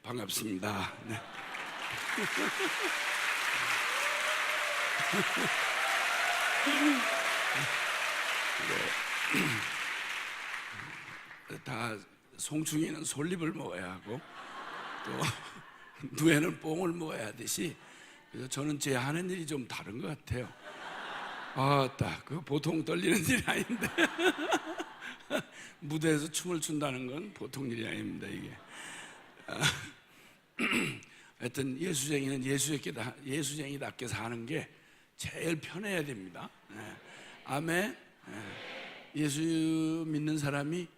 반갑습니다. 네. 다 송충이는 솔잎을 먹어야 하고 또 누에는 뽕을 먹어야 하듯이, 그래서 저는 제 하는 일이 좀 다른 것 같아요. 딱 그 보통 떨리는 일이 아닌데 무대에서 춤을 춘다는 건 보통 일이 아닙니다. 이게 하여튼 예수쟁이는 예수쟁이답게 사는 게 제일 편해야 됩니다. 아멘. 예수 믿는 사람이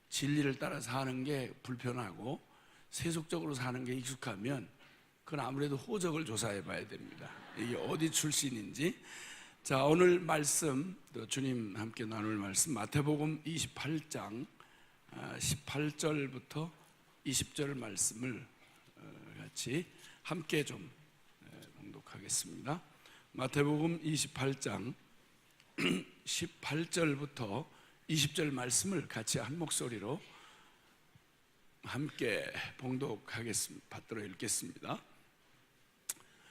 진리를 따라 사는 게 불편하고 세속적으로 사는 게 익숙하면 그건 아무래도 호적을 조사해 봐야 됩니다. 이게 어디 출신인지. 자, 오늘 말씀, 또 주님 함께 나눌 말씀, 마태복음 28장 18절부터 20절 말씀을 같이 함께 좀 봉독하겠습니다. 마태복음 28장 18절부터 20절 말씀을 같이 한 목소리로 함께 봉독하겠습니다. 받들어 읽겠습니다.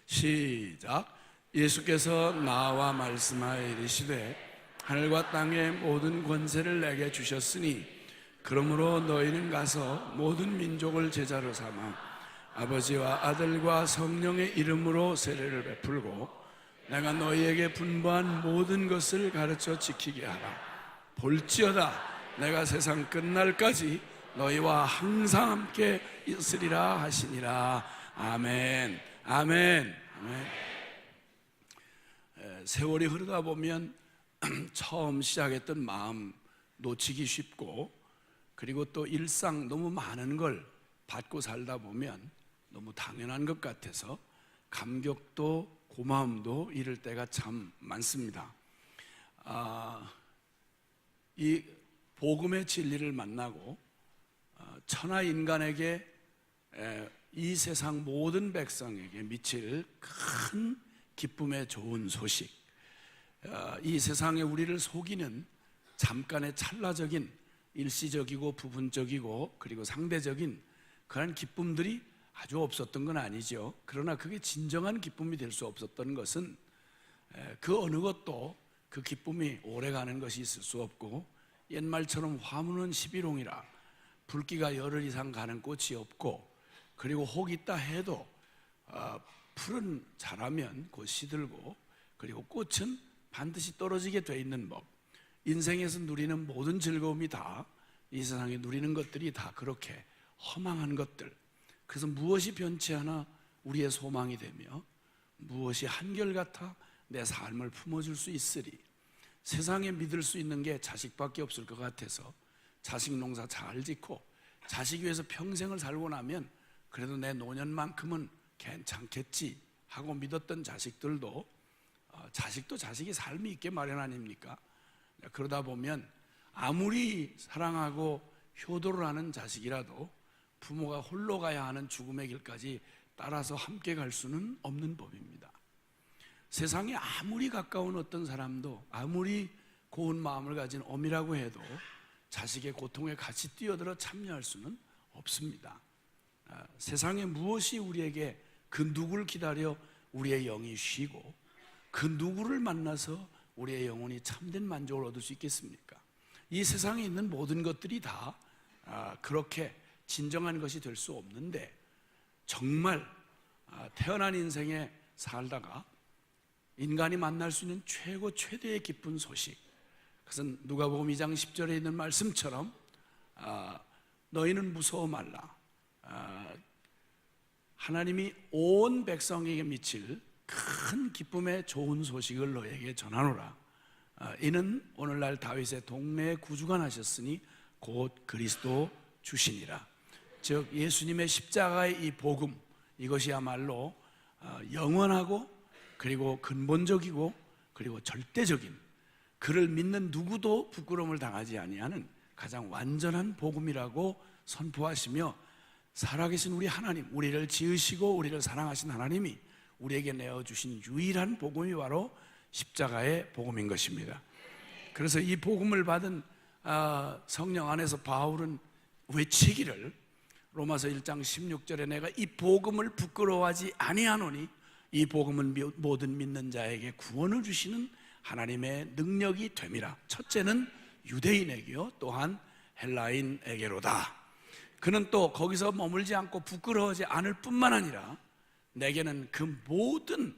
시작. 예수께서 나와 말씀하여 이르시되 하늘과 땅의 모든 권세를 내게 주셨으니 그러므로 너희는 가서 모든 민족을 제자로 삼아 아버지와 아들과 성령의 이름으로 세례를 베풀고 내가 너희에게 분부한 모든 것을 가르쳐 지키게 하라. 볼지어다 내가 세상 끝날까지 너희와 항상 함께 있으리라 하시니라. 아멘. 아멘. 아멘. 세월이 흐르다 보면 처음 시작했던 마음 놓치기 쉽고, 그리고 또 일상 너무 많은 걸 받고 살다 보면 너무 당연한 것 같아서 감격도 고마움도 잃을 때가 참 많습니다. 이 복음의 진리를 만나고 천하 인간에게, 이 세상 모든 백성에게 미칠 큰 기쁨의 좋은 소식, 이 세상에 우리를 속이는 잠깐의 찰나적인 일시적이고 부분적이고 그리고 상대적인 그런 기쁨들이 아주 없었던 건 아니죠. 그러나 그게 진정한 기쁨이 될 수 없었던 것은 그 어느 것도 그 기쁨이 오래가는 것이 있을 수 없고, 옛말처럼 화무는 11홍이라 불기가 열흘 이상 가는 꽃이 없고, 그리고 혹 있다 해도 풀은 자라면 곧 시들고, 그리고 꽃은 반드시 떨어지게 돼 있는 법. 인생에서 누리는 모든 즐거움이 다, 이 세상에 누리는 것들이 다 그렇게 허망한 것들. 그래서 무엇이 변치 않아 우리의 소망이 되며 무엇이 한결같아 내 삶을 품어줄 수 있으리. 세상에 믿을 수 있는 게 자식밖에 없을 것 같아서 자식 농사 잘 짓고 자식 위해서 평생을 살고 나면 그래도 내 노년만큼은 괜찮겠지 하고 믿었던 자식들도, 자식도 자식이 삶이 있게 마련 아닙니까? 그러다 보면 아무리 사랑하고 효도를 하는 자식이라도 부모가 홀로 가야 하는 죽음의 길까지 따라서 함께 갈 수는 없는 법입니다. 세상에 아무리 가까운 어떤 사람도, 아무리 고운 마음을 가진 어미라고 해도 자식의 고통에 같이 뛰어들어 참여할 수는 없습니다. 세상에 무엇이 우리에게 그 누구를 기다려 우리의 영이 쉬고 그 누구를 만나서 우리의 영혼이 참된 만족을 얻을 수 있겠습니까? 이 세상에 있는 모든 것들이 다 그렇게 진정한 것이 될 수 없는데, 정말 태어난 인생에 살다가 인간이 만날 수 있는 최고 최대의 기쁜 소식, 그것은 누가복음 2장 10절에 있는 말씀처럼 너희는 무서워 말라. 하나님이 온 백성에게 미칠 큰 기쁨의 좋은 소식을 너에게 전하노라. 이는 오늘날 다윗의 동네에 구주가 나셨으니 곧 그리스도 주시니라. 즉 예수님의 십자가의 이 복음, 이것이야말로 영원하고 그리고 근본적이고 그리고 절대적인, 그를 믿는 누구도 부끄러움을 당하지 아니하는 가장 완전한 복음이라고 선포하시며, 살아계신 우리 하나님, 우리를 지으시고 우리를 사랑하신 하나님이 우리에게 내어주신 유일한 복음이 바로 십자가의 복음인 것입니다. 그래서 이 복음을 받은 성령 안에서 바울은 외치기를, 로마서 1장 16절에 내가 이 복음을 부끄러워하지 아니하노니 이 복음은 모든 믿는 자에게 구원을 주시는 하나님의 능력이 됨이라. 첫째는 유대인에게요, 또한 헬라인에게로다. 그는 또 거기서 머물지 않고 부끄러워하지 않을 뿐만 아니라 내게는 그 모든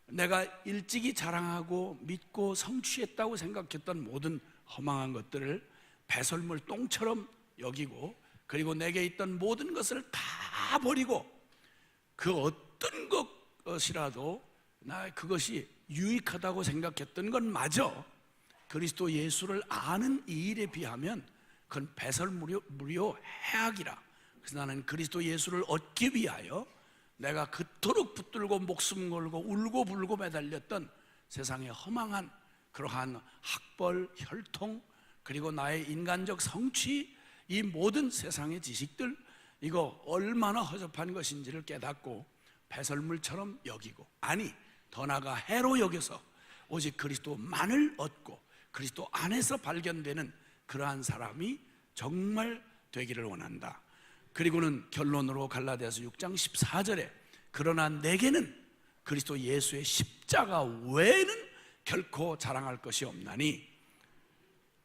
내가 일찍이 자랑하고 믿고 성취했다고 생각했던 모든 허망한 것들을 배설물 똥처럼 여기고, 그리고 내게 있던 모든 것을 다 버리고 그 어떤 것이라도 나 그것이 유익하다고 생각했던 건 마저 그리스도 예수를 아는 이 일에 비하면 그건 배설물이요 해악이라. 그래서 나는 그리스도 예수를 얻기 위하여 내가 그토록 붙들고 목숨 걸고 울고 불고 매달렸던 세상의 허망한 그러한 학벌, 혈통, 그리고 나의 인간적 성취, 이 모든 세상의 지식들, 이거 얼마나 허접한 것인지를 깨닫고 배설물처럼 여기고, 아니 더 나아가 해로 여겨서 오직 그리스도만을 얻고 그리스도 안에서 발견되는 그러한 사람이 정말 되기를 원한다. 그리고는 결론으로 갈라디아서 6장 14절에 그러나 내게는 그리스도 예수의 십자가 외에는 결코 자랑할 것이 없나니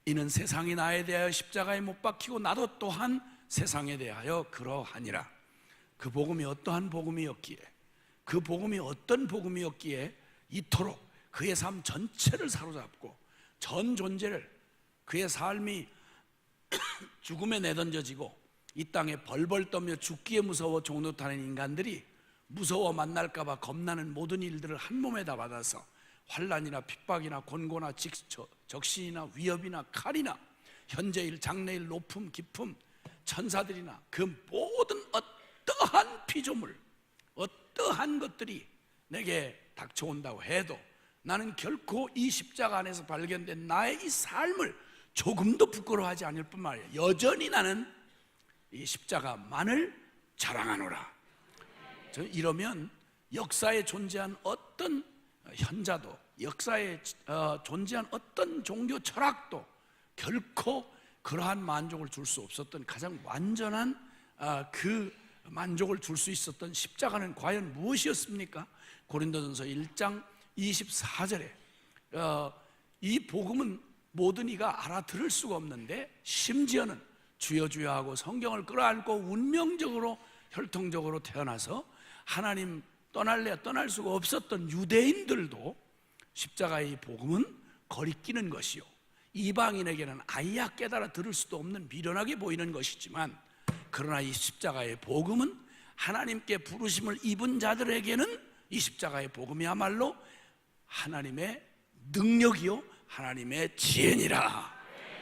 이는 세상이 나에 대하여 십자가에 못 박히고 나도 또한 세상에 대하여 그러하니라. 그 복음이 어떠한 복음이었기에, 그 복음이 어떤 복음이었기에 이토록 그의 삶 전체를 사로잡고 전 존재를, 그의 삶이 죽음에 내던져지고 이 땅에 벌벌 떠며 죽기에 무서워 종로 타는 인간들이 무서워 만날까봐 겁나는 모든 일들을 한 몸에다 받아서 환난이나 핍박이나 곤고나 적신이나 위협이나 칼이나 현재일 장래일 높음 깊음 천사들이나 그 모든 어떠한 피조물, 어떠한 것들이 내게 닥쳐온다고 해도 나는 결코 이 십자가 안에서 발견된 나의 이 삶을 조금도 부끄러워하지 않을 뿐만 아니라 여전히 나는 이 십자가만을 자랑하노라. 이러면 역사에 존재한 어떤 현자도, 역사에 존재한 어떤 종교 철학도 결코 그러한 만족을 줄 수 없었던, 가장 완전한 그 만족을 줄 수 있었던 십자가는 과연 무엇이었습니까? 고린도전서 1장 24절에 이 복음은 모든 이가 알아들을 수가 없는데 심지어는 주여 주여 하고 성경을 끌어안고 운명적으로 혈통적으로 태어나서 하나님 떠날래야 떠날 수가 없었던 유대인들도 십자가의 이 복음은 거리끼는 것이요, 이방인에게는 아예 깨달아 들을 수도 없는 미련하게 보이는 것이지만, 그러나 이 십자가의 복음은 하나님께 부르심을 입은 자들에게는 이 십자가의 복음이야말로 하나님의 능력이요 하나님의 지혜니라.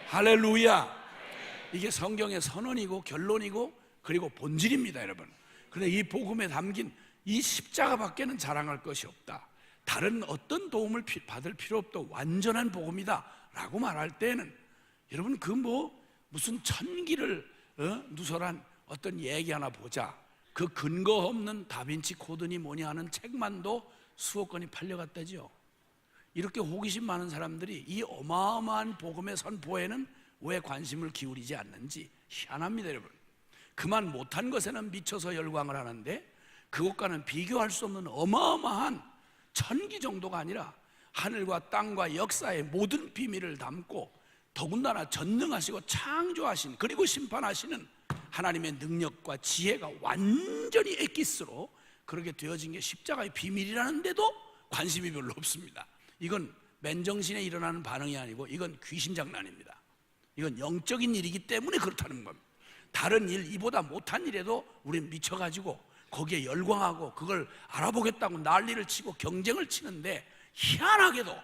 할렐루야. 이게 성경의 선언이고 결론이고 그리고 본질입니다, 여러분. 그런데 이 복음에 담긴 이 십자가밖에는 자랑할 것이 없다, 다른 어떤 도움을 받을 필요 없다, 완전한 복음이다 라고 말할 때는 여러분 그 무슨 천기를 누설한 어떤 얘기 하나 보자, 그 근거 없는 다빈치 코드니 뭐냐 하는 책만도 수억 권이 팔려갔다죠. 이렇게 호기심 많은 사람들이 이 어마어마한 복음의 선포에는 왜 관심을 기울이지 않는지 희한합니다, 여러분. 그만 못한 것에는 미쳐서 열광을 하는데 그것과는 비교할 수 없는 어마어마한 천기 정도가 아니라 하늘과 땅과 역사의 모든 비밀을 담고 더군다나 전능하시고 창조하신 그리고 심판하시는 하나님의 능력과 지혜가 완전히 엑기스로 그렇게 되어진 게 십자가의 비밀이라는데도 관심이 별로 없습니다. 이건 맨정신에 일어나는 반응이 아니고 이건 귀신 장난입니다. 이건 영적인 일이기 때문에 그렇다는 겁니다. 다른 일, 이보다 못한 일에도 우리는 미쳐가지고 거기에 열광하고 그걸 알아보겠다고 난리를 치고 경쟁을 치는데, 희한하게도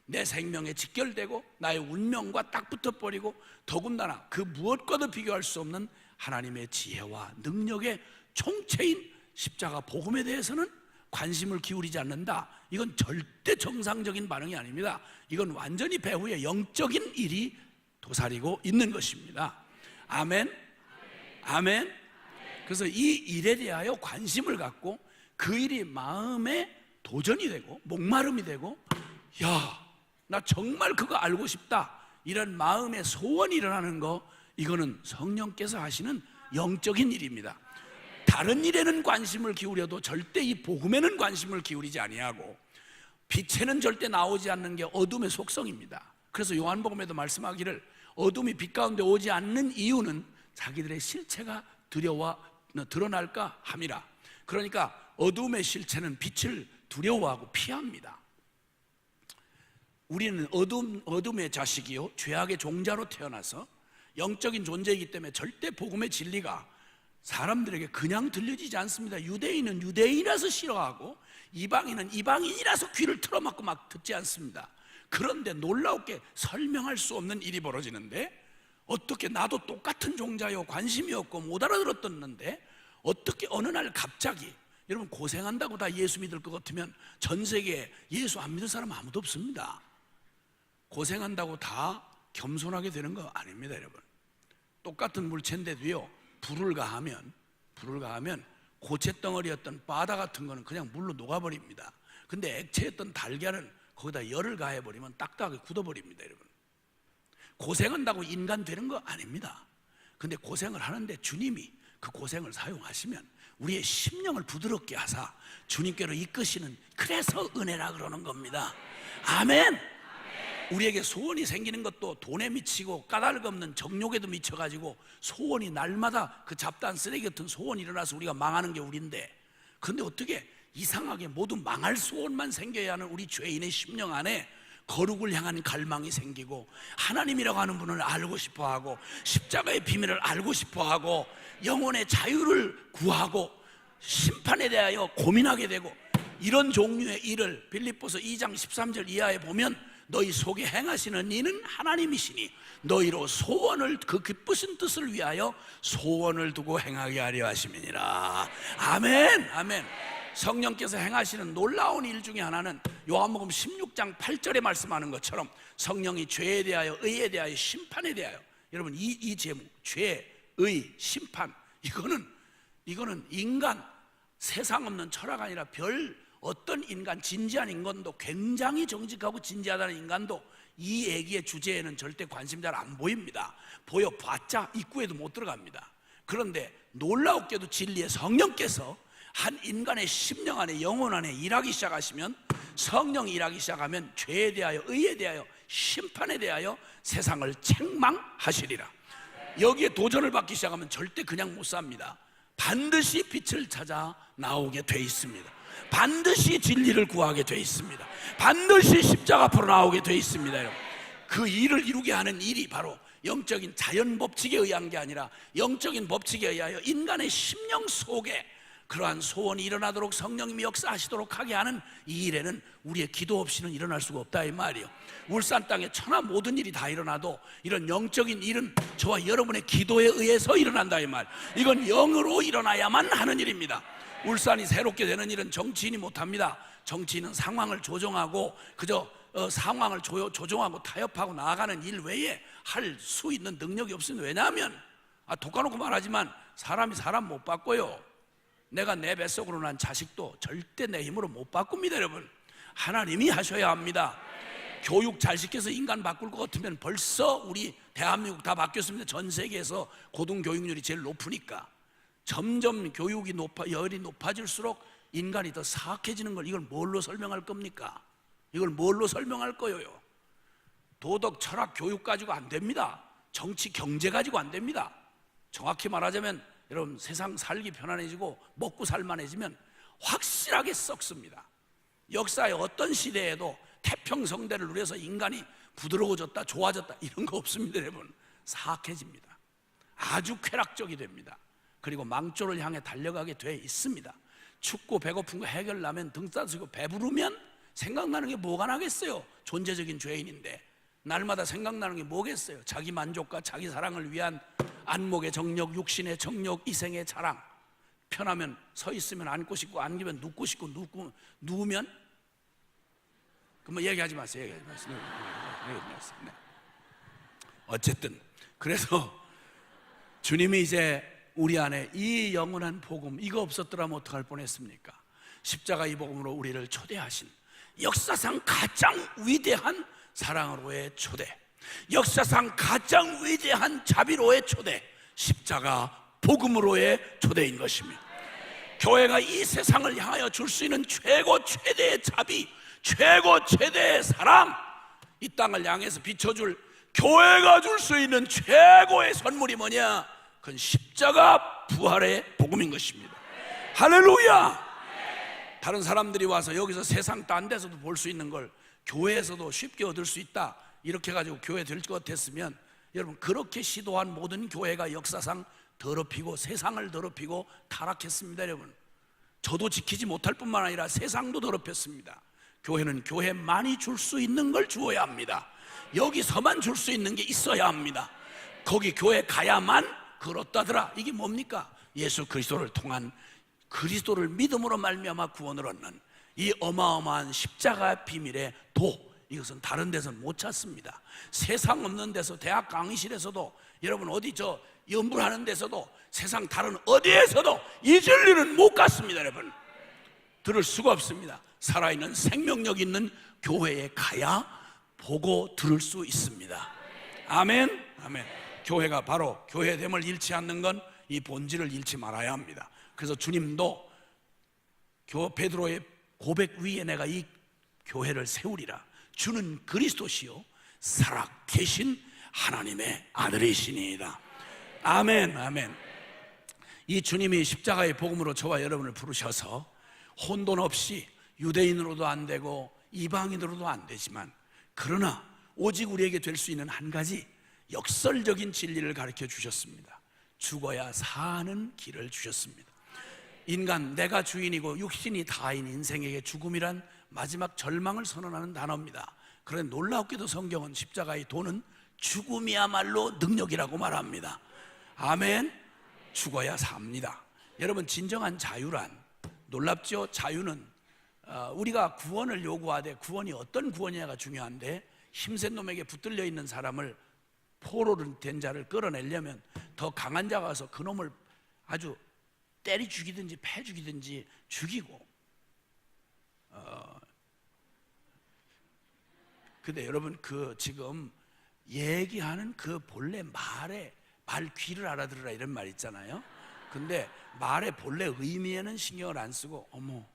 내 생명에 직결되고 나의 운명과 딱 붙어버리고 더군다나 그 무엇과도 비교할 수 없는 하나님의 지혜와 능력의 총체인 십자가 복음에 대해서는 관심을 기울이지 않는다. 이건 절대 정상적인 반응이 아닙니다. 이건 완전히 배후에 영적인 일이 도사리고 있는 것입니다. 아멘. 아멘. 그래서 이 일에 대하여 관심을 갖고 그 일이 마음에 도전이 되고 목마름이 되고, 야, 나 정말 그거 알고 싶다, 이런 마음의 소원이 일어나는 거, 이거는 성령께서 하시는 영적인 일입니다. 다른 일에는 관심을 기울여도 절대 이 복음에는 관심을 기울이지 아니하고, 빛에는 절대 나오지 않는 게 어둠의 속성입니다. 그래서 요한복음에도 말씀하기를 어둠이 빛 가운데 오지 않는 이유는 자기들의 실체가 드러날까 함이라. 그러니까 어둠의 실체는 빛을 두려워하고 피합니다. 우리는 어둠의 자식이요 죄악의 종자로 태어나서 영적인 존재이기 때문에 절대 복음의 진리가 사람들에게 그냥 들려지지 않습니다. 유대인은 유대인이라서 싫어하고 이방인은 이방인이라서 귀를 틀어막고 막 듣지 않습니다. 그런데 놀라웠게 설명할 수 없는 일이 벌어지는데, 어떻게 나도 똑같은 종자요 관심이 없고 못 알아들었었는데 어떻게 어느 날 갑자기, 여러분 고생한다고 다 예수 믿을 것 같으면 전 세계에 예수 안 믿을 사람 아무도 없습니다. 고생한다고 다 겸손하게 되는 거 아닙니다. 여러분, 똑같은 물체인데도요 불을 가하면 고체덩어리였던 바다 같은 거는 그냥 물로 녹아버립니다. 근데 액체였던 달걀은 거기다 열을 가해버리면 딱딱하게 굳어버립니다. 여러분, 고생한다고 인간 되는 거 아닙니다. 근데 고생을 하는데 주님이 그 고생을 사용하시면 우리의 심령을 부드럽게 하사 주님께로 이끄시는, 그래서 은혜라 그러는 겁니다. 아멘. 우리에게 소원이 생기는 것도 돈에 미치고 까닭 없는 정욕에도 미쳐가지고 소원이 날마다 그 잡다한 쓰레기 같은 소원이 일어나서 우리가 망하는 게 우리인데, 근데 어떻게 이상하게 모두 망할 소원만 생겨야 하는 우리 죄인의 심령 안에 거룩을 향한 갈망이 생기고, 하나님이라고 하는 분을 알고 싶어하고 십자가의 비밀을 알고 싶어하고 영혼의 자유를 구하고 심판에 대하여 고민하게 되고, 이런 종류의 일을 빌립보서 2장 13절 이하에 보면 너희 속에 행하시는 이는 하나님이시니 너희로 소원을, 그 기쁘신 뜻을 위하여 소원을 두고 행하게 하려 하심이니라. 아멘. 아멘. 성령께서 행하시는 놀라운 일 중에 하나는 요한복음 16장 8절에 말씀하는 것처럼 성령이 죄에 대하여, 의에 대하여, 심판에 대하여, 여러분 이 제목, 죄, 의, 심판, 이거는 인간, 세상 없는 철학 아니라 별 어떤 인간, 진지한 인간도, 굉장히 정직하고 진지하다는 인간도 이 얘기의 주제에는 절대 관심 잘 안 보입니다. 보여봤자 입구에도 못 들어갑니다. 그런데 놀라웠게도 진리의 성령께서 한 인간의 심령 안에, 영혼 안에 일하기 시작하시면, 성령이 일하기 시작하면 죄에 대하여, 의에 대하여, 심판에 대하여 세상을 책망하시리라. 여기에 도전을 받기 시작하면 절대 그냥 못 삽니다. 반드시 빛을 찾아 나오게 돼 있습니다. 반드시 진리를 구하게 돼 있습니다. 반드시 십자가 앞으로 나오게 돼 있습니다. 여러분, 그 일을 이루게 하는 일이 바로 영적인 자연 법칙에 의한 게 아니라 영적인 법칙에 의하여 인간의 심령 속에 그러한 소원이 일어나도록 성령님이 역사하시도록 하게 하는 이 일에는 우리의 기도 없이는 일어날 수가 없다 이 말이에요. 울산 땅에 천하 모든 일이 다 일어나도 이런 영적인 일은 저와 여러분의 기도에 의해서 일어난다 이 말. 이건 영으로 일어나야만 하는 일입니다. 울산이 새롭게 되는 일은 정치인이 못합니다. 정치인은 상황을 조정하고 그저 상황을 조정하고 타협하고 나아가는 일 외에 할 수 있는 능력이 없습니다. 왜냐하면 독가놓고 말하지만 사람이 사람 못 바꿔요. 내가 내 뱃속으로 난 자식도 절대 내 힘으로 못 바꿉니다. 여러분, 하나님이 하셔야 합니다. 교육 잘 시켜서 인간 바꿀 것 같으면 벌써 우리 대한민국 다 바뀌었습니다. 전 세계에서 고등교육률이 제일 높으니까. 점점 교육이 열이 높아질수록 인간이 더 사악해지는 걸, 이걸 뭘로 설명할 겁니까? 이걸 뭘로 설명할 거예요? 도덕, 철학, 교육 가지고 안 됩니다. 정치, 경제 가지고 안 됩니다. 정확히 말하자면 여러분, 세상 살기 편안해지고 먹고 살만해지면 확실하게 썩습니다. 역사의 어떤 시대에도 태평성대를 누려서 인간이 부드러워졌다, 좋아졌다 이런 거 없습니다. 여러분, 사악해집니다. 아주 쾌락적이 됩니다. 그리고 망조를 향해 달려가게 돼 있습니다. 춥고 배고픈 거 해결나면 등 따스고 배부르면 생각나는 게 뭐가 나겠어요? 존재적인 죄인인데 날마다 생각나는 게 뭐겠어요? 자기 만족과 자기 사랑을 위한 안목의 정력, 육신의 정력, 이생의 자랑. 편하면 서 있으면 앉고 싶고, 앉으면 눕고 싶고, 누우면 그럼 얘기하지 마세요. 네. 어쨌든 그래서 주님이 이제 우리 안에 이 영원한 복음, 이거 없었더라면 어떡할 뻔했습니까? 십자가 이 복음으로 우리를 초대하신 역사상 가장 위대한 사랑으로의 초대, 역사상 가장 위대한 자비로의 초대, 십자가 복음으로의 초대인 것입니다. 교회가 이 세상을 향하여 줄 수 있는 최고 최대의 자비, 최고 최대의 사랑, 이 땅을 향해서 비춰줄 교회가 줄 수 있는 최고의 선물이 뭐냐? 그건 십자가 부활의 복음인 것입니다. 할렐루야! 다른 사람들이 와서 여기서 세상 딴 데서도 볼 수 있는 걸 교회에서도 쉽게 얻을 수 있다, 이렇게 가지고 교회 될 것 같았으면, 여러분, 그렇게 시도한 모든 교회가 역사상 더럽히고 세상을 더럽히고 타락했습니다. 여러분, 저도 지키지 못할 뿐만 아니라 세상도 더럽혔습니다. 교회는 교회만이 줄 수 있는 걸 주어야 합니다. 여기서만 줄 수 있는 게 있어야 합니다. 거기 교회 가야만 그걸 얻다더라. 이게 뭡니까? 예수 그리스도를 통한, 그리스도를 믿음으로 말미암아 구원을 얻는 이 어마어마한 십자가 비밀의 도, 이것은 다른 데서는 못 찾습니다. 세상 없는 데서, 대학 강의실에서도, 여러분 어디 저 연불하는 데서도, 세상 다른 어디에서도 이 진리는 못 갖습니다. 여러분, 들을 수가 없습니다. 살아있는 생명력 있는 교회에 가야 보고 들을 수 있습니다. 아멘. 아멘. 교회가 바로 교회됨을 잃지 않는 건 이 본질을 잃지 말아야 합니다. 그래서 주님도 베드로의 고백 위에 내가 이 교회를 세우리라. 주는 그리스도시요 살아계신 하나님의 아들이시니이다. 아멘. 아멘. 이 주님이 십자가의 복음으로 저와 여러분을 부르셔서 혼돈 없이 유대인으로도 안 되고 이방인으로도 안 되지만, 그러나 오직 우리에게 될 수 있는 한 가지 역설적인 진리를 가르쳐 주셨습니다. 죽어야 사는 길을 주셨습니다. 인간, 내가 주인이고 육신이 다인 인생에게 죽음이란 마지막 절망을 선언하는 단어입니다. 그런데 놀랍게도 성경은 십자가의 도는 죽음이야말로 능력이라고 말합니다. 아멘. 죽어야 삽니다. 여러분, 진정한 자유란, 놀랍죠? 자유는 우리가 구원을 요구하되 구원이 어떤 구원이냐가 중요한데, 힘센 놈에게 붙들려 있는 사람을, 포로로 된 자를 끌어내려면 더 강한 자가 와서 그 놈을 아주 때리 죽이든지 패 죽이든지 죽이고, 근데 여러분, 그 지금 얘기하는 그 본래 말 귀를 알아들으라 이런 말 있잖아요. 근데 말의 본래 의미에는 신경을 안 쓰고, 어머,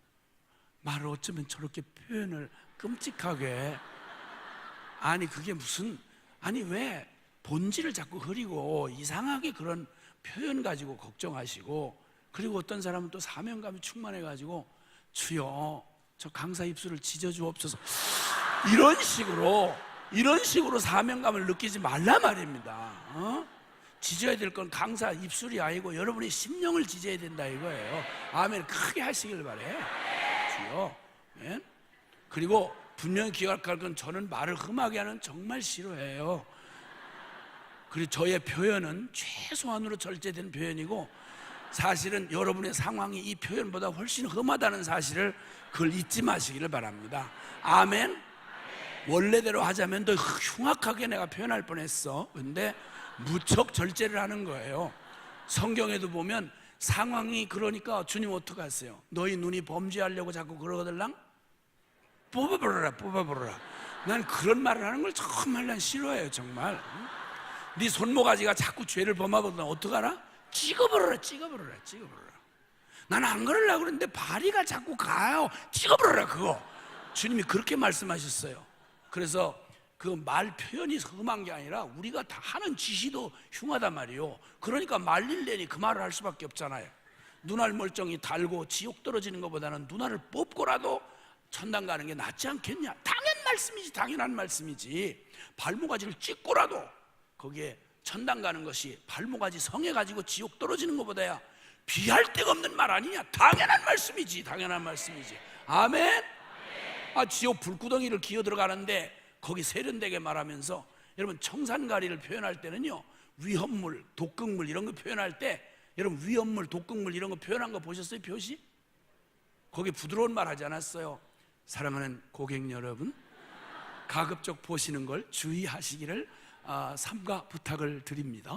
말을 어쩌면 저렇게 표현을 끔찍하게, 아니 그게 무슨, 아니 왜 본질을 자꾸 흐리고 이상하게 그런 표현 가지고 걱정하시고, 그리고 어떤 사람은 또 사명감이 충만해 가지고, 주여 저 강사 입술을 찢어주옵소서, 이런 식으로 사명감을 느끼지 말라 말입니다. 지져야 될 건 강사 입술이 아니고 여러분의 심령을 지져야 된다 이거예요. 아멘. 크게 하시길 바래요. 주여. 네? 그리고 분명히 기억할 건, 저는 말을 험하게 하는 정말 싫어해요. 그리고 저의 표현은 최소한으로 절제된 표현이고, 사실은 여러분의 상황이 이 표현보다 훨씬 험하다는 사실을, 그걸 잊지 마시기를 바랍니다. 아멘. 원래대로 하자면 더 흉악하게 내가 표현할 뻔했어. 근데 무척 절제를 하는 거예요. 성경에도 보면 상황이 그러니까 주님 어떡하세요? 너희 눈이 범죄하려고 자꾸 그러거들랑 뽑아버려라. 난 그런 말을 하는 걸 정말 난 싫어해요. 정말. 네 손모가지가 자꾸 죄를 범하거든, 어떡하나? 찍어버려라. 나는 안 그러려고 그러는데 발이가 자꾸 가요. 찍어버려라 그거. 주님이 그렇게 말씀하셨어요. 그래서 그 말 표현이 험한 게 아니라 우리가 다 하는 지시도 흉하단 말이에요. 그러니까 말릴래니 그 말을 할 수밖에 없잖아요. 눈알 멀쩡히 달고 지옥 떨어지는 것보다는 눈알을 뽑고라도 천당 가는 게 낫지 않겠냐? 당연한 말씀이지. 발모가지를 찍고라도 거기에 천당 가는 것이 발모가지 성해가지고 지옥 떨어지는 것보다야 비할 데가 없는 말 아니냐? 당연한 말씀이지. 아멘. 지옥 불구덩이를 기어 들어가는데 거기 세련되게 말하면서, 여러분 청산가리를 표현할 때는요, 위험물, 독극물 이런 거 표현할 때, 여러분 위험물, 독극물 이런 거 표현한 거 보셨어요? 표시? 거기 부드러운 말 하지 않았어요? 사랑하는 고객 여러분, 가급적 보시는 걸 주의하시기를 삼가 부탁을 드립니다.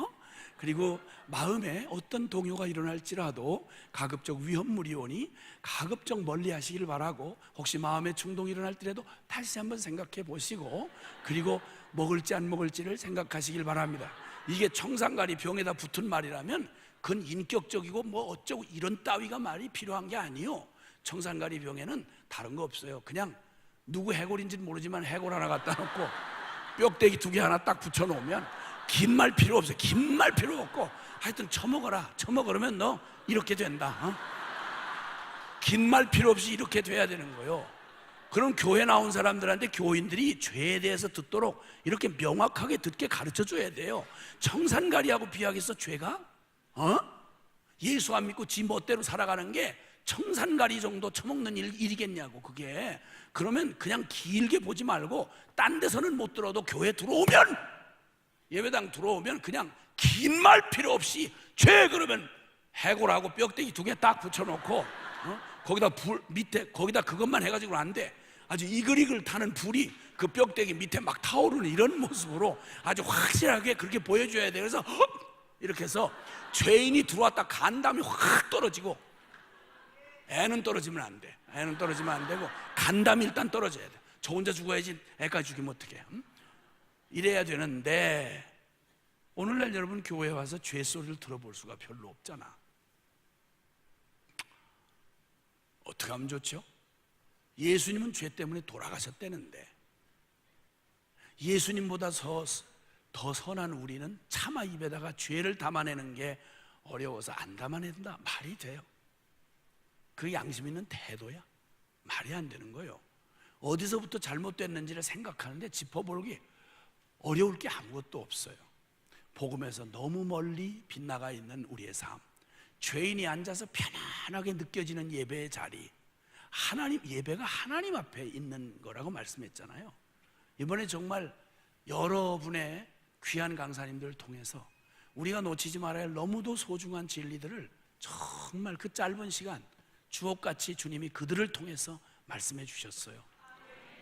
그리고 마음에 어떤 동요가 일어날지라도 가급적 위험물이 오니 가급적 멀리 하시길 바라고, 혹시 마음에 충동이 일어날 때라도 다시 한번 생각해 보시고, 그리고 먹을지 안 먹을지를 생각하시길 바랍니다. 이게 청산가리 병에다 붙은 말이라면 그건 인격적이고 뭐 어쩌고 이런 따위가 말이 필요한 게 아니요. 청산가리 병에는 다른 거 없어요. 그냥 누구 해골인지는 모르지만 해골 하나 갖다 놓고 뼈대기 2개 하나 딱 붙여놓으면 긴 말 필요 없어요. 긴 말 필요 없고 하여튼 처먹어라. 처먹으면 너 이렇게 된다. 긴 말 필요 없이 이렇게 돼야 되는 거예요. 그럼 교회 나온 사람들한테 교인들이 죄에 대해서 듣도록 이렇게 명확하게 듣게 가르쳐 줘야 돼요. 청산가리하고 비하겠어 죄가? 예수 안 믿고 지 멋대로 살아가는 게 청산가리 정도 처먹는 일이겠냐고. 그게 그러면 그냥 길게 보지 말고 딴 데서는 못 들어도 교회 들어오면, 예배당 들어오면 그냥 긴 말 필요 없이 죄 그러면 해골하고 뼈대기 2개 딱 붙여놓고 거기다 불 밑에 거기다 그것만 해가지고는 안 돼. 아주 이글이글 타는 불이 그 뼈대기 밑에 막 타오르는 이런 모습으로 아주 확실하게 그렇게 보여줘야 돼. 그래서 이렇게 해서 죄인이 들어왔다 간담이 확 떨어지고, 애는 떨어지면 안 돼. 애는 떨어지면 안 되고 간담이 일단 떨어져야 돼. 저 혼자 죽어야지 애까지 죽이면 어떡해. 이래야 되는데 오늘날 여러분 교회에 와서 죄 소리를 들어볼 수가 별로 없잖아. 어떻게 하면 좋죠? 예수님은 죄 때문에 돌아가셨다는데 예수님보다 더 선한 우리는 차마 입에다가 죄를 담아내는 게 어려워서 안 담아낸다. 말이 돼요? 그 양심 있는 태도야? 말이 안 되는 거예요. 어디서부터 잘못됐는지를 생각하는데 짚어보기 어려울 게 아무것도 없어요. 복음에서 너무 멀리 빗나가 있는 우리의 삶, 죄인이 앉아서 편안하게 느껴지는 예배의 자리, 하나님 예배가 하나님 앞에 있는 거라고 말씀했잖아요. 이번에 정말 여러분의 귀한 강사님들을 통해서 우리가 놓치지 말아야 할 너무도 소중한 진리들을 정말 그 짧은 시간 주옥같이 주님이 그들을 통해서 말씀해 주셨어요.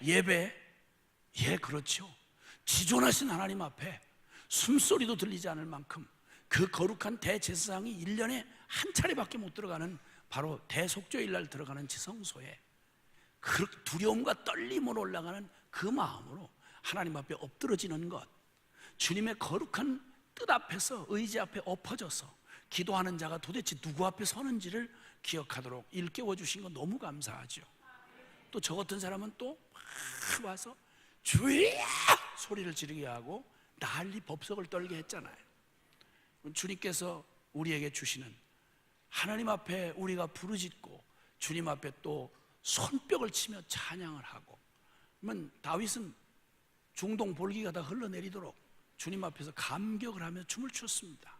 예배, 예 그렇죠. 지존하신 하나님 앞에 숨소리도 들리지 않을 만큼 그 거룩한 대제사장이 1년에 한 차례밖에 못 들어가는 바로 대속죄일 날 들어가는 지성소에 그 두려움과 떨림으로 올라가는 그 마음으로 하나님 앞에 엎드러지는 것, 주님의 거룩한 뜻 앞에서 의지 앞에 엎어져서 기도하는 자가 도대체 누구 앞에 서는지를 기억하도록 일깨워 주신 거 너무 감사하죠. 또 저 같은 사람은 또 막 와서 주야 소리를 지르게 하고 난리 법석을 떨게 했잖아요. 주님께서 우리에게 주시는 하나님 앞에 우리가 부르짖고 주님 앞에 또 손뼉을 치며 찬양을 하고, 그러면 다윗은 중동 볼기가 다 흘러내리도록 주님 앞에서 감격을 하며 춤을 췄습니다.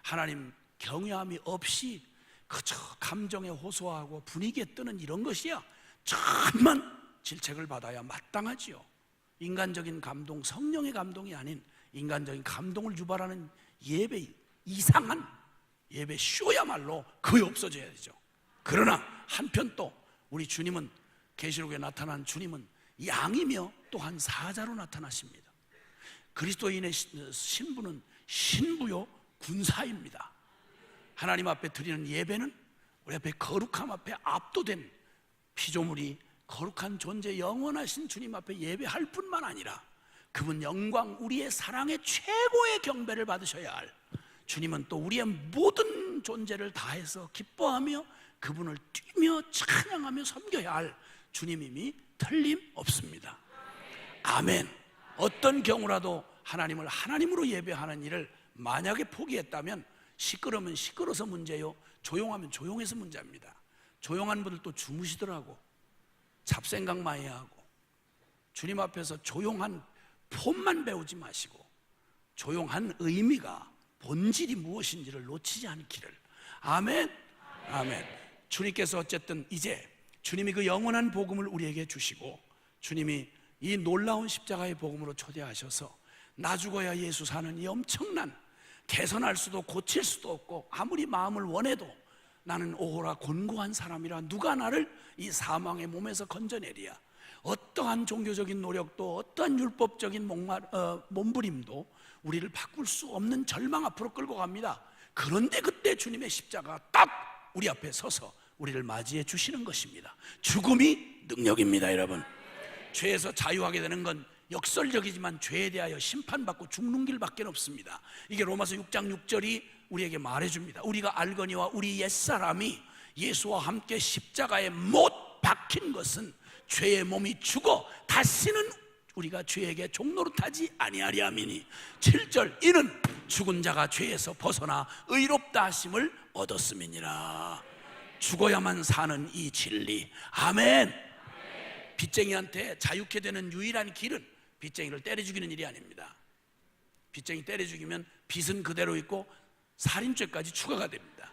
하나님 경외함이 없이 그저 감정에 호소하고 분위기에 뜨는 이런 것이야 천만 질책을 받아야 마땅하지요. 인간적인 감동, 성령의 감동이 아닌 인간적인 감동을 유발하는 예배, 이상한 예배 쇼야말로 거의 없어져야 되죠. 그러나 한편 또 우리 주님은, 계시록에 나타난 주님은 양이며 또한 사자로 나타나십니다. 그리스도인의 신부는 신부요 군사입니다. 하나님 앞에 드리는 예배는 우리 앞에 거룩함 앞에 압도된 피조물이 거룩한 존재 영원하신 주님 앞에 예배할 뿐만 아니라 그분 영광, 우리의 사랑의 최고의 경배를 받으셔야 할 주님은 또 우리의 모든 존재를 다해서 기뻐하며 그분을 뛰며 찬양하며 섬겨야 할 주님임이 틀림없습니다. 아멘. 어떤 경우라도 하나님을 하나님으로 예배하는 일을 만약에 포기했다면 시끄러우면 시끄러워서 문제요, 조용하면 조용해서 문제입니다. 조용한 분들 또 주무시더라고. 잡생각 많이 하고. 주님 앞에서 조용한 폼만 배우지 마시고 조용한 의미가 본질이 무엇인지를 놓치지 않기를. 아멘. 아멘. 주님께서 어쨌든 이제 주님이 그 영원한 복음을 우리에게 주시고 주님이 이 놀라운 십자가의 복음으로 초대하셔서 나 죽어야 예수 사는 이 엄청난, 개선할 수도 고칠 수도 없고 아무리 마음을 원해도 나는 오호라 곤고한 사람이라 누가 나를 이 사망의 몸에서 건져내리야. 어떠한 종교적인 노력도 어떠한 율법적인 몸부림도 우리를 바꿀 수 없는 절망 앞으로 끌고 갑니다. 그런데 그때 주님의 십자가가 딱 우리 앞에 서서 우리를 맞이해 주시는 것입니다. 죽음이 능력입니다. 여러분, 죄에서 자유하게 되는 건 역설적이지만 죄에 대하여 심판받고 죽는 길밖에 없습니다. 이게 로마서 6장 6절이 우리에게 말해줍니다. 우리가 알거니와 우리 옛사람이 예수와 함께 십자가에 못 박힌 것은 죄의 몸이 죽어 다시는 우리가 죄에게 종노릇하지 아니하리 함이니 7절 이는 죽은 자가 죄에서 벗어나 의롭다 하심을 얻었음이니라. 죽어야만 사는 이 진리. 아멘. 빚쟁이한테 자유케 되는 유일한 길은 빚쟁이를 때려 죽이는 일이 아닙니다. 빚쟁이 때려 죽이면 빚은 그대로 있고 살인죄까지 추가가 됩니다.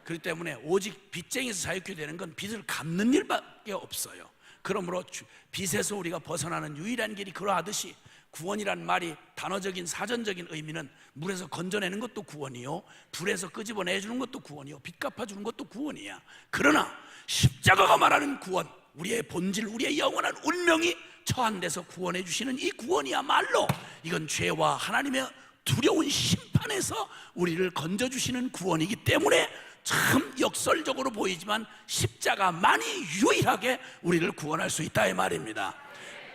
그렇기 때문에 오직 빚쟁이에서 자유케 되는 건 빚을 갚는 일밖에 없어요. 그러므로 빚에서 우리가 벗어나는 유일한 길이 그러하듯이 구원이란 말이 단어적인 사전적인 의미는 물에서 건져내는 것도 구원이요, 불에서 끄집어내주는 것도 구원이요, 빚 갚아주는 것도 구원이야. 그러나 십자가가 말하는 구원, 우리의 본질, 우리의 영원한 운명이 처한 데서 구원해 주시는 이 구원이야말로 이건 죄와 하나님의 두려운 심판에서 우리를 건져주시는 구원이기 때문에 참 역설적으로 보이지만 십자가만이 유일하게 우리를 구원할 수 있다 이 말입니다.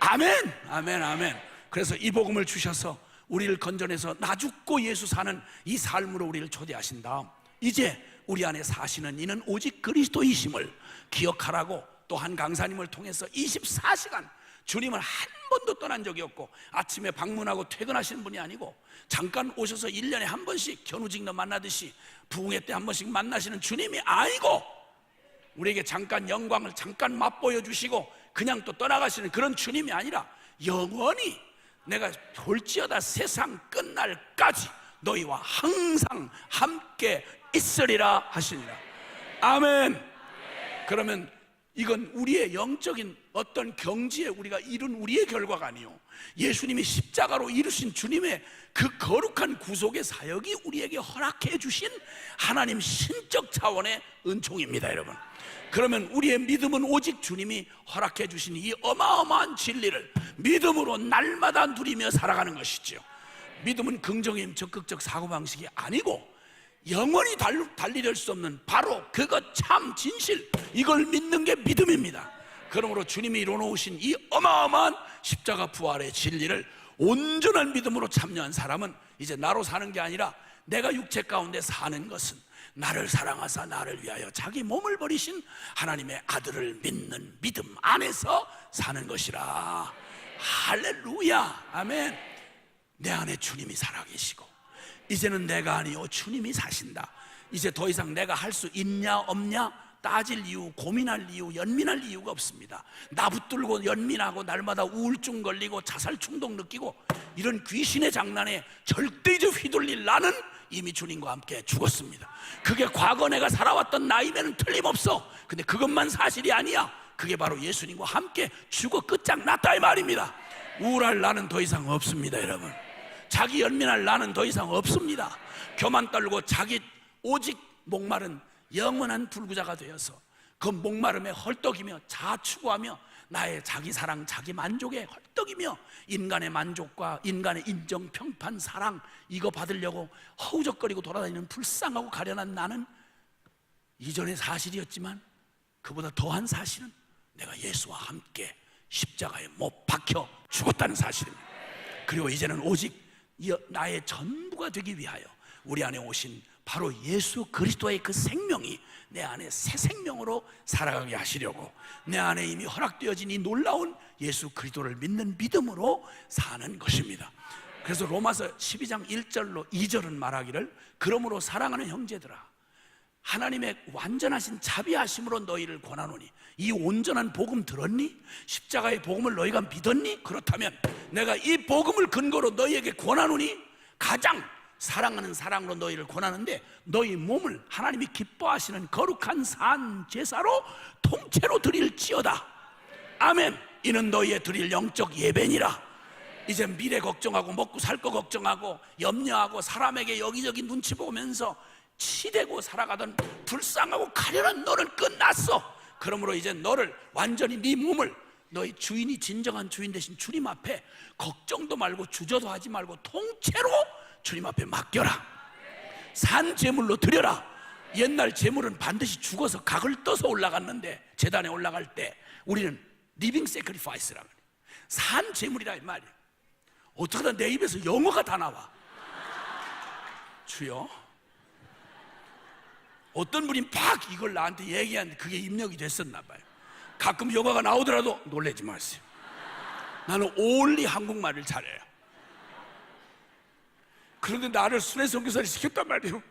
아멘, 아멘, 아멘. 그래서 이 복음을 주셔서 우리를 건져내서 나 죽고 예수 사는 이 삶으로 우리를 초대하신 다음 이제 우리 안에 사시는 이는 오직 그리스도이심을 기억하라고 또 한 강사님을 통해서 24시간 주님을 한 번도 떠난 적이 없고 아침에 방문하고 퇴근하시는 분이 아니고 잠깐 오셔서 1년에 한 번씩 견우직너 만나듯이 부흥회 때 한 번씩 만나시는 주님이 아니고 우리에게 잠깐 영광을 잠깐 맛보여 주시고 그냥 또 떠나가시는 그런 주님이 아니라 영원히 내가 볼지어다 세상 끝날까지 너희와 항상 함께 있으리라 하시니라. 아멘. 그러면 이건 우리의 영적인 어떤 경지에 우리가 이룬 우리의 결과가 아니요, 예수님이 십자가로 이루신 주님의 그 거룩한 구속의 사역이 우리에게 허락해 주신 하나님 신적 차원의 은총입니다, 여러분. 그러면 우리의 믿음은 오직 주님이 허락해 주신 이 어마어마한 진리를 믿음으로 날마다 누리며 살아가는 것이죠. 믿음은 긍정의 적극적 사고방식이 아니고 영원히 달리될 수 없는 바로 그것 참 진실, 이걸 믿는 게 믿음입니다. 그러므로 주님이 이뤄놓으신 이 어마어마한 십자가 부활의 진리를 온전한 믿음으로 참여한 사람은 이제 나로 사는 게 아니라 내가 육체 가운데 사는 것은 나를 사랑하사 나를 위하여 자기 몸을 버리신 하나님의 아들을 믿는 믿음 안에서 사는 것이라. 할렐루야, 아멘. 내 안에 주님이 살아계시고 이제는 내가 아니요 주님이 사신다. 이제 더 이상 내가 할 수 있냐 없냐 따질 이유, 고민할 이유, 연민할 이유가 없습니다. 나 붙들고 연민하고 날마다 우울증 걸리고 자살 충동 느끼고 이런 귀신의 장난에 절대적 휘둘릴 나는 이미 주님과 함께 죽었습니다. 그게 과거 내가 살아왔던 나임에는 틀림없어. 근데 그것만 사실이 아니야. 그게 바로 예수님과 함께 죽어 끝장났다 이 말입니다. 우울할 나는 더 이상 없습니다, 여러분. 자기 연민할 나는 더 이상 없습니다. 교만 떨고 자기 오직 목마른 영원한 불구자가 되어서 그 목마름에 헐떡이며 자추구하며 나의 자기 사랑, 자기 만족에 헐떡이며 인간의 만족과 인간의 인정, 평판, 사랑 이거 받으려고 허우적거리고 돌아다니는 불쌍하고 가련한 나는 이전의 사실이었지만 그보다 더한 사실은 내가 예수와 함께 십자가에 못 박혀 죽었다는 사실입니다. 그리고 이제는 오직 나의 전부가 되기 위하여 우리 안에 오신 바로 예수 그리스도의 그 생명이 내 안에 새 생명으로 살아가게 하시려고 내 안에 이미 허락되어진 이 놀라운 예수 그리스도를 믿는 믿음으로 사는 것입니다. 그래서 로마서 12장 1절로 2절은 말하기를 그러므로 사랑하는 형제들아 하나님의 완전하신 자비하심으로 너희를 권하노니 이 온전한 복음 들었니? 십자가의 복음을 너희가 믿었니? 그렇다면 내가 이 복음을 근거로 너희에게 권하노니 가장 사랑하는 사랑으로 너희를 권하는데 너희 몸을 하나님이 기뻐하시는 거룩한 산 제사로 통째로 드릴지어다. 아멘. 이는 너희의 드릴 영적 예배니라. 이제 미래 걱정하고 먹고 살 거 걱정하고 염려하고 사람에게 여기저기 눈치 보면서 치대고 살아가던 불쌍하고 가련한 너는 끝났어. 그러므로 이제 너를 완전히 네 몸을 너희 주인이 진정한 주인 되신 주님 앞에 걱정도 말고 주저도 하지 말고 통째로 주님 앞에 맡겨라. 산 제물로 드려라. 옛날 제물은 반드시 죽어서 각을 떠서 올라갔는데 제단에 올라갈 때 우리는 리빙 세크리파이스라고 해요. 산 제물이라 이 말이에요. 어떡하다 내 입에서 영어가 다 나와. 주여, 어떤 분이 막 이걸 나한테 얘기하는데 그게 입력이 됐었나 봐요. 가끔 영어가 나오더라도 놀라지 마세요. 나는 올리 한국말을 잘해요. 그런데 나를 순회 선교사를 시켰단 말이에요.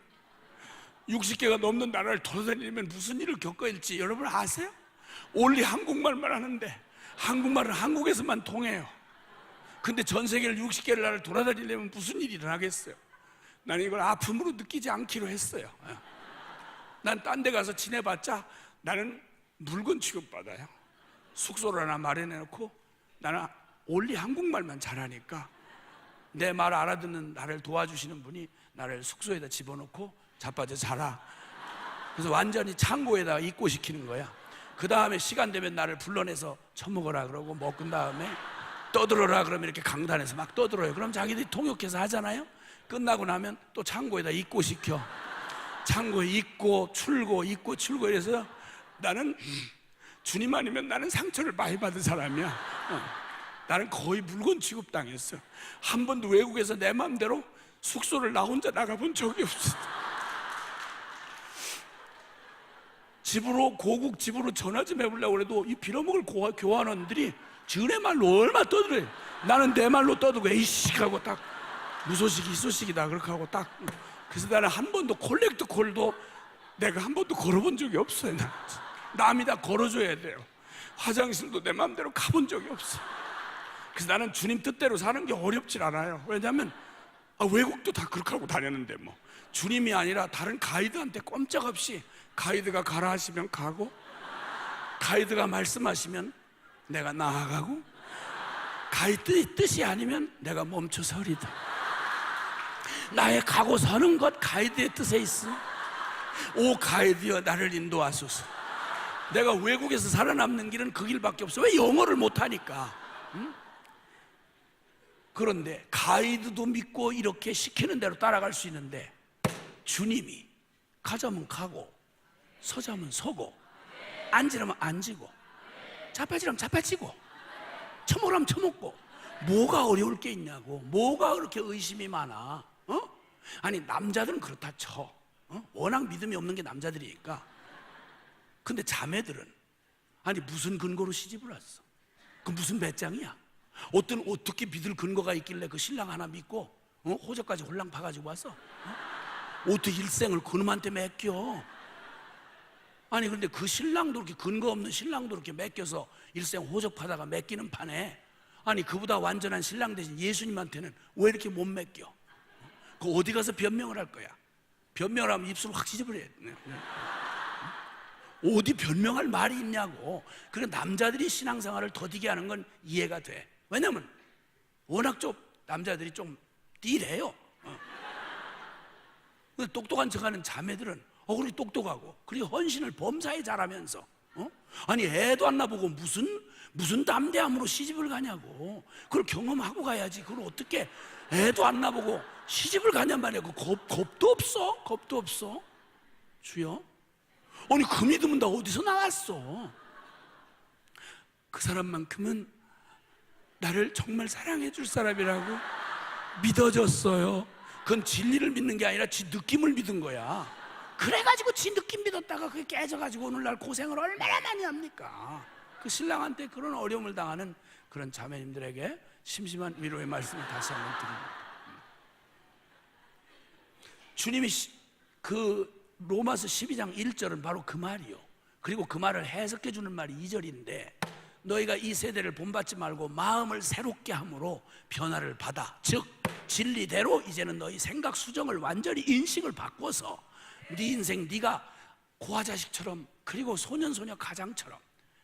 60개가 넘는 나라를 돌아다니면 무슨 일을 겪어야 할지 여러분 아세요? 올리 한국말만 하는데 한국말은 한국에서만 통해요. 근데 전 세계를 60개를 나라를 돌아다니려면 무슨 일이 일어나겠어요? 나는 이걸 아픔으로 느끼지 않기로 했어요. 난 딴 데 가서 지내봤자 나는 물건 취급받아요. 숙소를 하나 마련해놓고 나는 올리 한국말만 잘하니까 내 말 알아듣는 나를 도와주시는 분이 나를 숙소에다 집어넣고 자빠져 자라. 그래서 완전히 창고에다가 입고시키는 거야. 그 다음에 시간 되면 나를 불러내서 처먹어라 그러고 먹은 다음에 떠들어라 그러면 이렇게 강단에서 막 떠들어요. 그럼 자기들이 통역해서 하잖아요. 끝나고 나면 또 창고에다 입고시켜. 창고에 입고 출고 입고 출고 이래서 나는 주님 아니면 나는 상처를 많이 받은 사람이야. 나는 거의 물건 취급당했어. 한 번도 외국에서 내 마음대로 숙소를 나 혼자 나가본 적이 없어. 집으로 고국 집으로 전화 좀 해보려고 해도 이 빌어먹을 교환원들이 지네 말로 얼마나 떠들어요. 나는 내 말로 떠들고 에이씨 하고 딱 무소식이 희소식이다 그렇게 하고 딱. 그래서 나는 한 번도 콜렉트 콜도 내가 한 번도 걸어본 적이 없어요. 남이 다 걸어줘야 돼요. 화장실도 내 마음대로 가본 적이 없어. 그래서 나는 주님 뜻대로 사는 게 어렵질 않아요. 왜냐하면 외국도 다 그렇게 하고 다녔는데 뭐 주님이 아니라 다른 가이드한테 꼼짝없이 가이드가 가라 하시면 가고 가이드가 말씀하시면 내가 나아가고 가이드의 뜻이 아니면 내가 멈춰 서리다. 나의 가고 서는 것 가이드의 뜻에 있어. 오 가이드여 나를 인도하소서. 내가 외국에서 살아남는 길은 그 길밖에 없어. 왜 영어를 못하니까. 응? 그런데 가이드도 믿고 이렇게 시키는 대로 따라갈 수 있는데 주님이 가자면 가고 서자면 서고 앉으라면 앉고 자빠지라면 자빠지고 처먹으라면 처먹고 뭐가 어려울 게 있냐고. 뭐가 그렇게 의심이 많아. 아니 남자들은 그렇다 쳐. 워낙 믿음이 없는 게 남자들이니까. 근데 자매들은 아니 무슨 근거로 시집을 왔어? 그 무슨 배짱이야? 어떻게 믿을 근거가 있길래 그 신랑 하나 믿고 호적까지 홀랑 파가지고 왔어? 어떻게 일생을 그놈한테 맡겨? 아니 근데 그 신랑도 그렇게 근거 없는 신랑도 그렇게 맡겨서 일생 호적 파다가 맡기는 판에 아니 그보다 완전한 신랑 대신 예수님한테는 왜 이렇게 못 맡겨? 그 어디 가서 변명을 할 거야? 변명을 하면 입술 확 찢어버려야 돼. 어디 변명할 말이 있냐고. 그래 남자들이 신앙생활을 더디게 하는 건 이해가 돼. 왜냐면 워낙 좀 남자들이 좀 띠래요. 근데 똑똑한 척하는 자매들은 그렇게 똑똑하고 그리고 헌신을 범사에 잘하면서 아니 애도 안 낳아보고 무슨 담대함으로 시집을 가냐고. 그걸 경험하고 가야지. 그걸 어떻게 애도 안 낳아보고 시집을 가냔 말이야. 그 겁도 없어. 겁도 없어. 주여, 아니 그 믿음은 다 어디서 나왔어? 그 사람만큼은 나를 정말 사랑해 줄 사람이라고 믿어졌어요. 그건 진리를 믿는 게 아니라 지 느낌을 믿은 거야. 그래가지고 지 느낌 믿었다가 그게 깨져가지고 오늘날 고생을 얼마나 많이 합니까? 그 신랑한테 그런 어려움을 당하는 그런 자매님들에게 심심한 위로의 말씀을 다시 한번 드립니다. 주님이 그 로마서 12장 1절은 바로 그 말이요. 그리고 그 말을 해석해 주는 말이 2절인데 너희가 이 세대를 본받지 말고 마음을 새롭게 함으로 변화를 받아. 즉 진리대로 이제는 너희 생각 수정을 완전히 인식을 바꿔서 네 인생 네가 고아자식처럼 그리고 소년소녀 가장처럼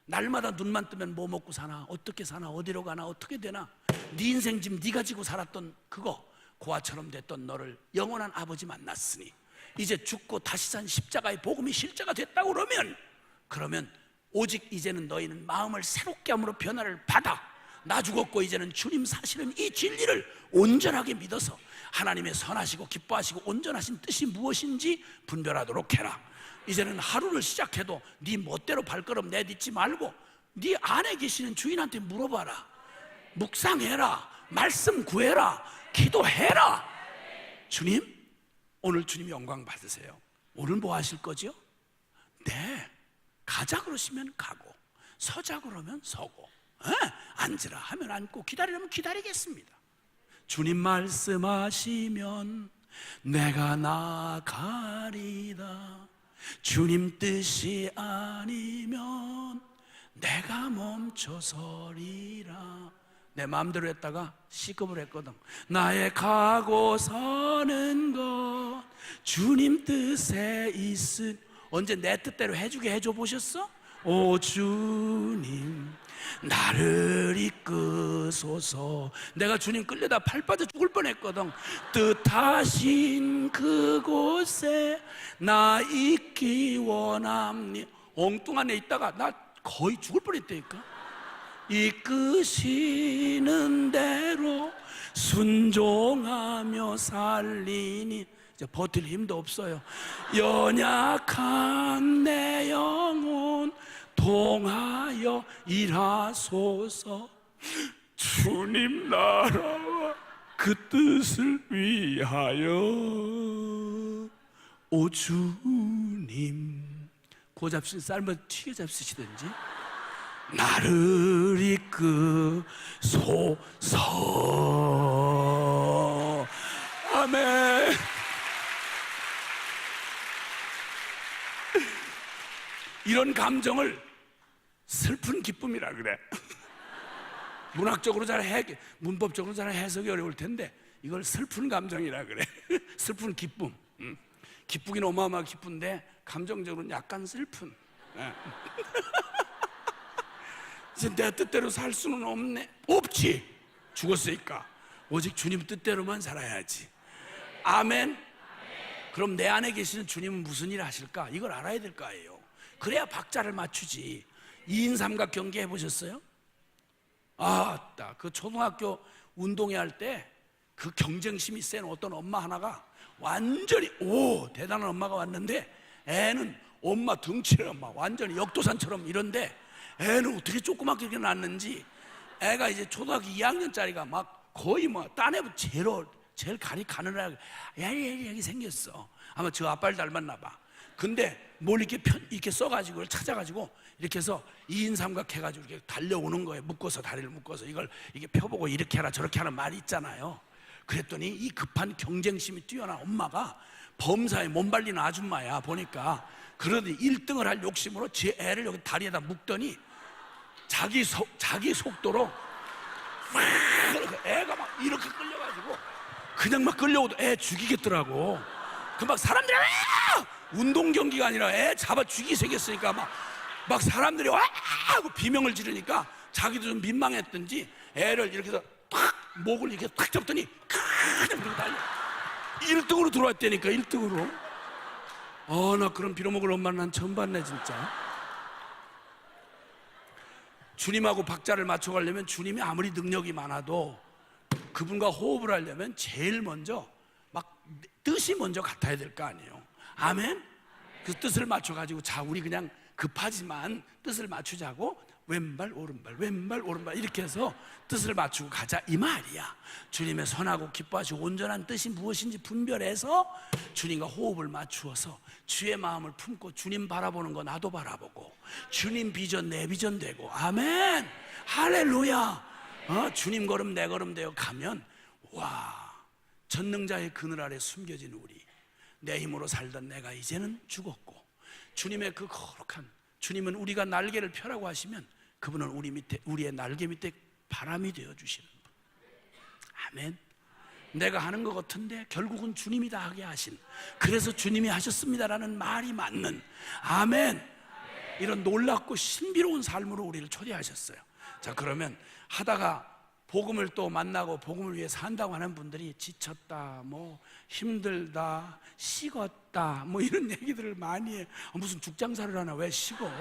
날마다 눈만 뜨면 뭐 먹고 사나 어떻게 사나 어디로 가나 어떻게 되나 네 인생 지금 네가 지고 살았던 그거 고아처럼 됐던 너를 영원한 아버지 만났으니 이제 죽고 다시 산 십자가의 복음이 실제가 됐다고 그러면 오직 이제는 너희는 마음을 새롭게 함으로 변화를 받아. 나 죽었고 이제는 주님 사실은 이 진리를 온전하게 믿어서 하나님의 선하시고 기뻐하시고 온전하신 뜻이 무엇인지 분별하도록 해라. 이제는 하루를 시작해도 네 멋대로 발걸음 내딛지 말고 네 안에 계시는 주인한테 물어봐라. 묵상해라. 말씀 구해라, 기도해라. 주님, 오늘 주님 영광 받으세요. 오늘 뭐 하실 거죠? 네, 가자 그러시면 가고, 서자 그러면 서고, 앉으라 하면 앉고, 기다리라면 기다리겠습니다. 주님 말씀하시면 내가 나가리다. 주님 뜻이 아니면 내가 멈춰서리라. 내 마음대로 했다가 C급을 했거든. 나의 가고 서는 것 주님 뜻에 있으니. 언제 내 뜻대로 해주게 해줘 보셨어? 오 주님 나를 이끄소서. 내가 주님 끌려다 팔 빠져 죽을 뻔했거든. 뜻하신 그곳에 나 있기 원합니. 엉뚱한 데 있다가 나 거의 죽을 뻔했다니까. 이끄시는 대로 순종하며 살리니. 이제 버틸 힘도 없어요. 연약한 내 영혼 통하여 일하소서. 주님 나라와 그 뜻을 위하여. 오 주님. 고 잡수 삶을 튀겨 잡수시든지. 나를 이끄소서. 아멘. 이런 감정을 슬픈 기쁨이라 그래. 문학적으로 문법적으로 잘 해석이 어려울 텐데 이걸 슬픈 감정이라 그래. 슬픈 기쁨. 기쁘긴 어마어마하게 기쁜데 감정적으로는 약간 슬픈. 이제 내 뜻대로 살 수는 없지. 죽었으니까 오직 주님 뜻대로만 살아야지. 아멘. 그럼 내 안에 계시는 주님은 무슨 일 하실까? 이걸 알아야 될 거예요. 그래야 박자를 맞추지. 2인 삼각 경기 해보셨어요? 아따, 그 초등학교 운동회 할 때 그 경쟁심이 센 어떤 엄마 하나가 완전히 대단한 엄마가 왔는데 애는 엄마 등치를 완전히 역도산처럼 이런데 애는 어떻게 조그맣게 이렇게 났는지. 애가 이제 초등학교 2학년짜리가 막 거의 딴 애보다 제일 가느라 야야야 생겼어. 아마 저 아빠를 닮았나 봐. 근데 뭘 이렇게 써가지고 찾아가지고 이렇게 해서 2인 삼각 해가지고 이렇게 달려오는 거예요. 묶어서, 다리를 묶어서 이게 펴보고 이렇게 하라 저렇게 하는 말이 있잖아요. 그랬더니 이 급한 경쟁심이 뛰어난 엄마가 범사에 몸 발리는 아줌마야 보니까. 그러더니 1등을 할 욕심으로 제 애를 여기 다리에다 묶더니 자기 속도로 애가 막 이렇게 끌려가지고 그냥 막 끌려오도 애 죽이겠더라고. 그 막 사람들이 운동 경기가 아니라 애 잡아 죽이 생겼으니까 막 사람들이 와 하고 비명을 지르니까 자기도 좀 민망했던지 애를 이렇게 해서 탁 목을 이렇게 탁 잡더니 그냥 들고 달려. 1등으로 들어왔다니까. 1등으로. 나 그런 빌어먹을 엄마는 난 처음 봤네 진짜. 주님하고 박자를 맞춰가려면 주님이 아무리 능력이 많아도 그분과 호흡을 하려면 제일 먼저 막 뜻이 먼저 같아야 될 거 아니에요. 아멘? 그 뜻을 맞춰가지고 자 우리 그냥 급하지만 뜻을 맞추자고 왼발 오른발 왼발 오른발 이렇게 해서 뜻을 맞추고 가자 이 말이야. 주님의 선하고 기뻐하시고 온전한 뜻이 무엇인지 분별해서 주님과 호흡을 맞추어서 주의 마음을 품고 주님 바라보는 거 나도 바라보고 주님 비전 내 비전 되고. 아멘. 할렐루야. 주님 걸음 내 걸음 되어 가면 와 전능자의 그늘 아래 숨겨진 우리. 내 힘으로 살던 내가 이제는 죽었고 주님의 그 거룩한 주님은 우리가 날개를 펴라고 하시면 그분은 우리의 날개 밑에 바람이 되어 주시는 분. 아멘. 내가 하는 것 같은데 결국은 주님이 다 하게 하신, 그래서 주님이 하셨습니다라는 말이 맞는. 아멘. 이런 놀랍고 신비로운 삶으로 우리를 초대하셨어요. 자, 그러면 하다가 복음을 또 만나고 복음을 위해 산다고 하는 분들이 지쳤다, 힘들다, 식었다, 이런 얘기들을 많이 해. 무슨 죽장사를 하나 왜 식어?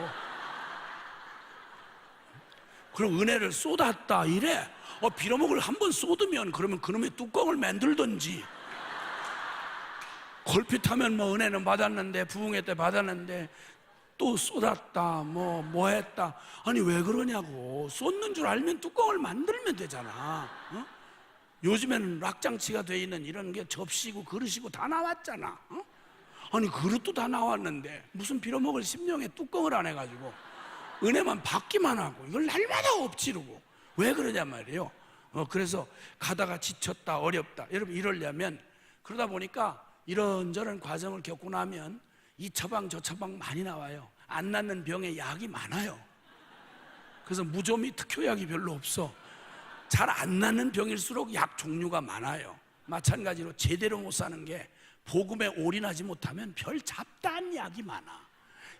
그럼 은혜를 쏟았다 이래. 빌어먹을 한 번 쏟으면 그러면 그놈의 뚜껑을 만들든지. 걸핏하면 은혜는 받았는데 부흥회 때 받았는데 또 쏟았다 뭐 했다. 아니 왜 그러냐고. 쏟는 줄 알면 뚜껑을 만들면 되잖아. 요즘에는 락장치가 돼 있는 이런 게 접시고 그릇이고 다 나왔잖아. 어? 아니 그릇도 다 나왔는데 무슨 빌어먹을 심령에 뚜껑을 안 해가지고 은혜만 받기만 하고 이걸 날마다 엎지르고 왜 그러냐 말이에요. 그래서 가다가 지쳤다 어렵다 여러분 이러려면 그러다 보니까 이런저런 과정을 겪고 나면 이 처방 저 처방 많이 나와요. 안 낫는 병에 약이 많아요. 그래서 무좀이 특효약이 별로 없어. 잘 안 낫는 병일수록 약 종류가 많아요. 마찬가지로 제대로 못 사는 게 복음에 올인하지 못하면 별 잡다한 약이 많아.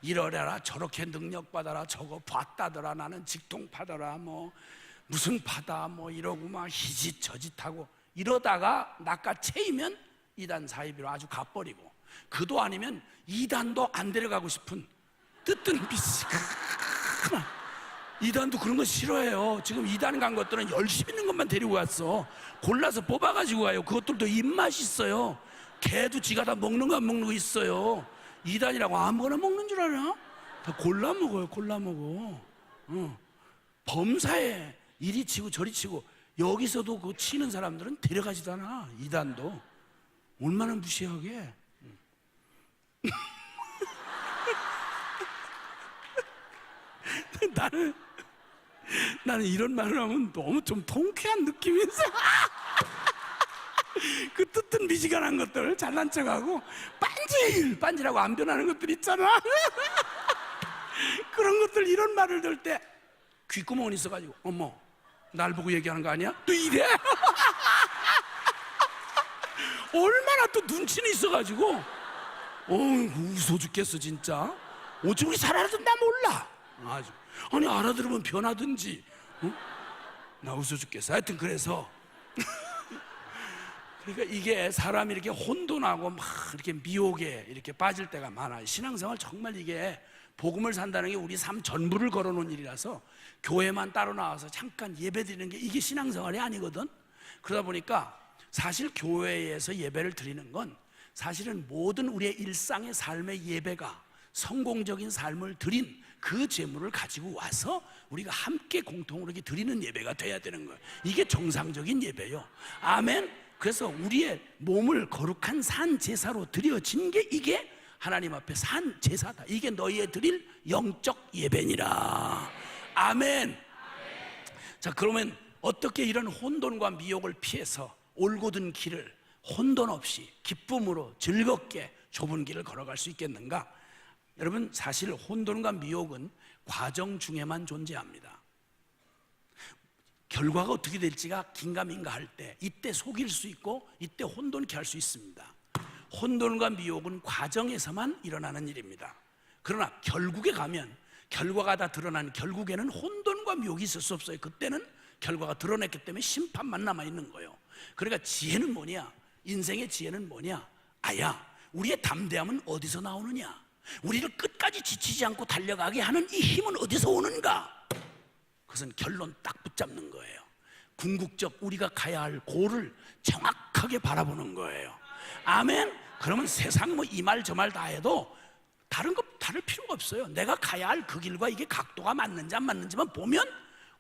이러려라 저렇게 능력받아라 저거 봤다더라 나는 직통파더라 뭐 무슨 파다 뭐 이러고 막 희짓 저짓하고 이러다가 낚아채이면 이단 사이비로 아주 가버리고 그도 아니면 이단도 안 데려가고 싶은 뜨뜻 미스 이단도 그런 거 싫어해요. 지금 이단 간 것들은 열심히 있는 것만 데리고 왔어. 골라서 뽑아가지고 가요. 그것들도 입맛이 있어요. 개도 지가 다 먹는 거 안 먹는 거 있어요. 이단이라고 아무거나 먹는 줄 알아? 다 골라 먹어요. 골라 먹어. 범사에 이리 치고 저리 치고 여기서도 그 치는 사람들은 데려가지도 않아. 이단도 얼마나 무시하게. 나는 이런 말을 하면 너무 좀 통쾌한 느낌이 있어. 그 뜨뜻 미지근한 것들 잘난 척하고 반질반질하고 안 변하는 것들 있잖아. 그런 것들 이런 말을 들을 때 귓구멍은 있어가지고 어머 날 보고 얘기하는 거 아니야? 또 이래. 얼마나 또 눈치는 있어가지고 웃어 죽겠어 진짜. 어찌 우리 잘 알아듣나 몰라. 아주 아니 알아들으면 변하든지. 나 웃어 죽겠어. 하여튼 그래서 그러니까 이게 사람이 이렇게 혼돈하고 막 이렇게 미혹에 이렇게 빠질 때가 많아요. 신앙생활 정말 이게 복음을 산다는 게 우리 삶 전부를 걸어놓은 일이라서 교회만 따로 나와서 잠깐 예배 드리는 게 이게 신앙생활이 아니거든. 그러다 보니까 사실 교회에서 예배를 드리는 건 사실은 모든 우리의 일상의 삶의 예배가 성공적인 삶을 드린 그 재물을 가지고 와서 우리가 함께 공통으로 드리는 예배가 돼야 되는 거예요. 이게 정상적인 예배요. 아멘. 그래서 우리의 몸을 거룩한 산 제사로 드려진 게 이게 하나님 앞에 산 제사다. 이게 너희의 드릴 영적 예배니라. 아멘. 자, 그러면 어떻게 이런 혼돈과 미혹을 피해서 올곧은 길을 혼돈 없이 기쁨으로 즐겁게 좁은 길을 걸어갈 수 있겠는가? 여러분 사실 혼돈과 미혹은 과정 중에만 존재합니다. 결과가 어떻게 될지가 긴가민가 할 때 이때 속일 수 있고 이때 혼돈케 할 수 있습니다. 혼돈과 미혹은 과정에서만 일어나는 일입니다. 그러나 결국에 가면 결과가 다 드러난 결국에는 혼돈과 미혹이 있을 수 없어요. 그때는 결과가 드러냈기 때문에 심판만 남아있는 거예요. 그러니까 지혜는 뭐냐? 인생의 지혜는 뭐냐? 아야, 우리의 담대함은 어디서 나오느냐? 우리를 끝까지 지치지 않고 달려가게 하는 이 힘은 어디서 오는가? 그것은 결론 딱 붙잡는 거예요. 궁극적 우리가 가야 할 골을 정확하게 바라보는 거예요. 아멘. 그러면 세상 뭐 이 말 저 말 다 해도 다른 거 다를 필요가 없어요. 내가 가야 할 그 길과 이게 각도가 맞는지 안 맞는지만 보면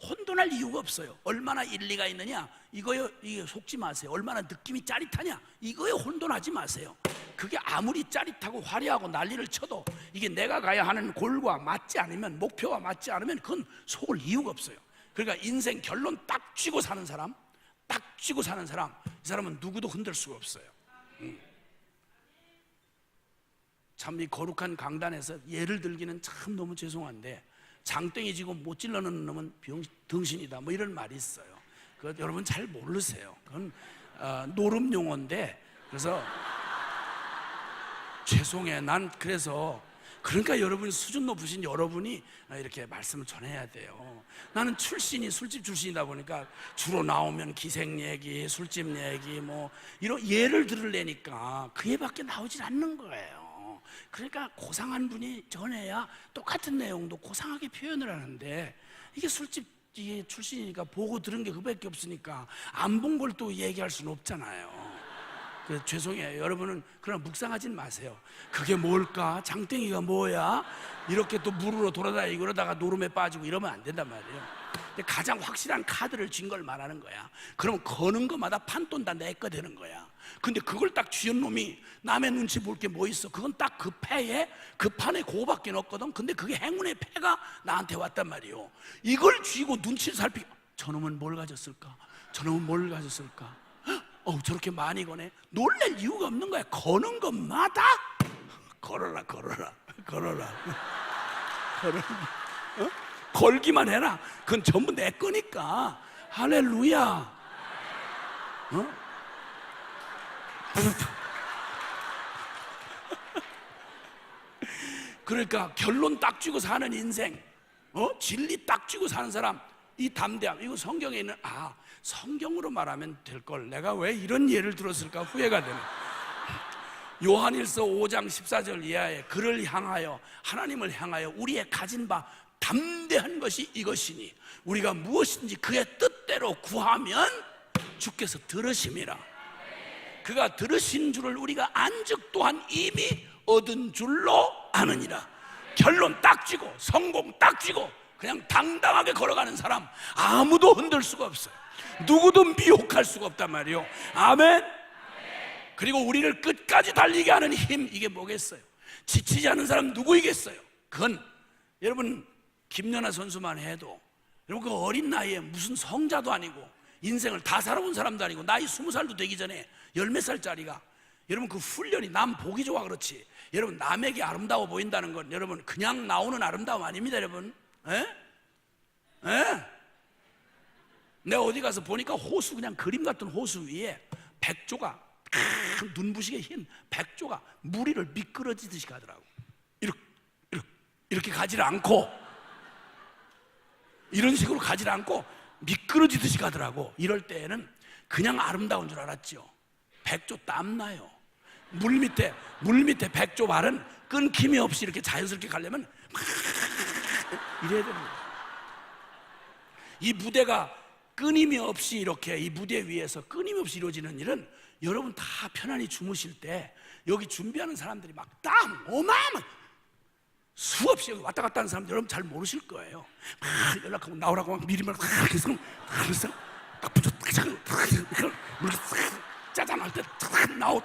혼돈할 이유가 없어요. 얼마나 일리가 있느냐 이거요. 이게 속지 마세요. 얼마나 느낌이 짜릿하냐 이거에 혼돈하지 마세요. 그게 아무리 짜릿하고 화려하고 난리를 쳐도 이게 내가 가야 하는 골과 맞지 않으면, 목표와 맞지 않으면 그건 속을 이유가 없어요. 그러니까 인생 결론 딱 쥐고 사는 사람, 딱 쥐고 사는 사람, 이 사람은 누구도 흔들 수가 없어요. 참 이 거룩한 강단에서 예를 들기는 참 너무 죄송한데, 장땡이 지고 못 찔러는 놈은 등신이다 뭐 이런 말이 있어요. 그거 여러분 잘 모르세요. 그건 노름 용어인데, 그래서 죄송해. 난 그래서 그러니까 여러분 수준 높으신 여러분이 이렇게 말씀을 전해야 돼요. 나는 출신이 술집 출신이다 보니까 주로 나오면 기생 얘기, 술집 얘기 뭐 이런 예를 들으려니까 그 예밖에 나오질 않는 거예요. 그러니까 고상한 분이 전해야 똑같은 내용도 고상하게 표현을 하는데, 이게 술집 출신이니까 보고 들은 게 그밖에 없으니까 안 본 걸 또 얘기할 수는 없잖아요. 그래서 죄송해요. 여러분은 그러나 묵상하진 마세요. 그게 뭘까? 장땡이가 뭐야? 이렇게 또 물으러 돌아다니고 그러다가 노름에 빠지고 이러면 안 된단 말이에요. 근데 가장 확실한 카드를 쥔 걸 말하는 거야. 그러면 거는 것마다 판돈 다 내 거 되는 거야. 근데 그걸 딱 쥐은 놈이 남의 눈치 볼 게 뭐 있어? 그건 딱 그 패에, 그 판에 그거밖에 없거든. 근데 그게 행운의 패가 나한테 왔단 말이요. 이걸 쥐고 눈치를 살피고, 저놈은 뭘 가졌을까? 저놈은 뭘 가졌을까? 저렇게 많이 거네. 놀랄 이유가 없는 거야. 거는 것마다 걸어라, 걸어라, 걸어라, 걸어라. 걸기만 해라. 그건 전부 내 거니까. 할렐루야. 그러니까 결론 딱 쥐고 사는 인생, 진리 딱 쥐고 사는 사람, 이 담대함, 이거 성경에 있는, 성경으로 말하면 될 걸 내가 왜 이런 예를 들었을까 후회가 되네. 요한일서 5장 14절 이하에 그를 향하여, 하나님을 향하여 우리의 가진 바 담대한 것이 이것이니 우리가 무엇인지 그의 뜻대로 구하면 주께서 들으심이라. 그가 들으신 줄을 우리가 안즉 또한 이미 얻은 줄로 아느니라. 결론 딱 쥐고 성공 딱 쥐고 그냥 당당하게 걸어가는 사람, 아무도 흔들 수가 없어요. 누구도 미혹할 수가 없단 말이에요. 아멘. 그리고 우리를 끝까지 달리게 하는 힘, 이게 뭐겠어요? 지치지 않은 사람 누구이겠어요? 그건 여러분 김연아 선수만 해도, 여러분 그 어린 나이에 무슨 성자도 아니고 인생을 다 살아온 사람도 아니고 나이 20살도 되기 전에 열 몇 살짜리가, 여러분 그 훈련이, 남 보기 좋아 그렇지, 여러분 남에게 아름다워 보인다는 건 여러분 그냥 나오는 아름다움 아닙니다. 여러분, 내가 어디 가서 보니까 호수, 그냥 그림 같은 호수 위에 백조가, 눈부시게 흰 백조가 무리를 미끄러지듯이 가더라고. 이렇게 가지를 않고, 이런 식으로 가지를 않고 미끄러지듯이 가더라고. 이럴 때에는 그냥 아름다운 줄 알았죠. 백조 땀나요. 물 밑에 백조 발은 끊김이 없이 이렇게 자연스럽게 가려면 막 이래야 됩니다. 이 무대가 끊임이 없이 이렇게, 이 무대 위에서 끊임이 없이 이루어지는 일은 여러분 다 편안히 주무실 때 여기 준비하는 사람들이 막 땀 어마어마 수없이 여기 왔다 갔다 하는 사람들 여러분 잘 모르실 거예요. 막 연락하고 나오라고 막 미리 막 그래서 딱 붙여 짜잔할 때 나오.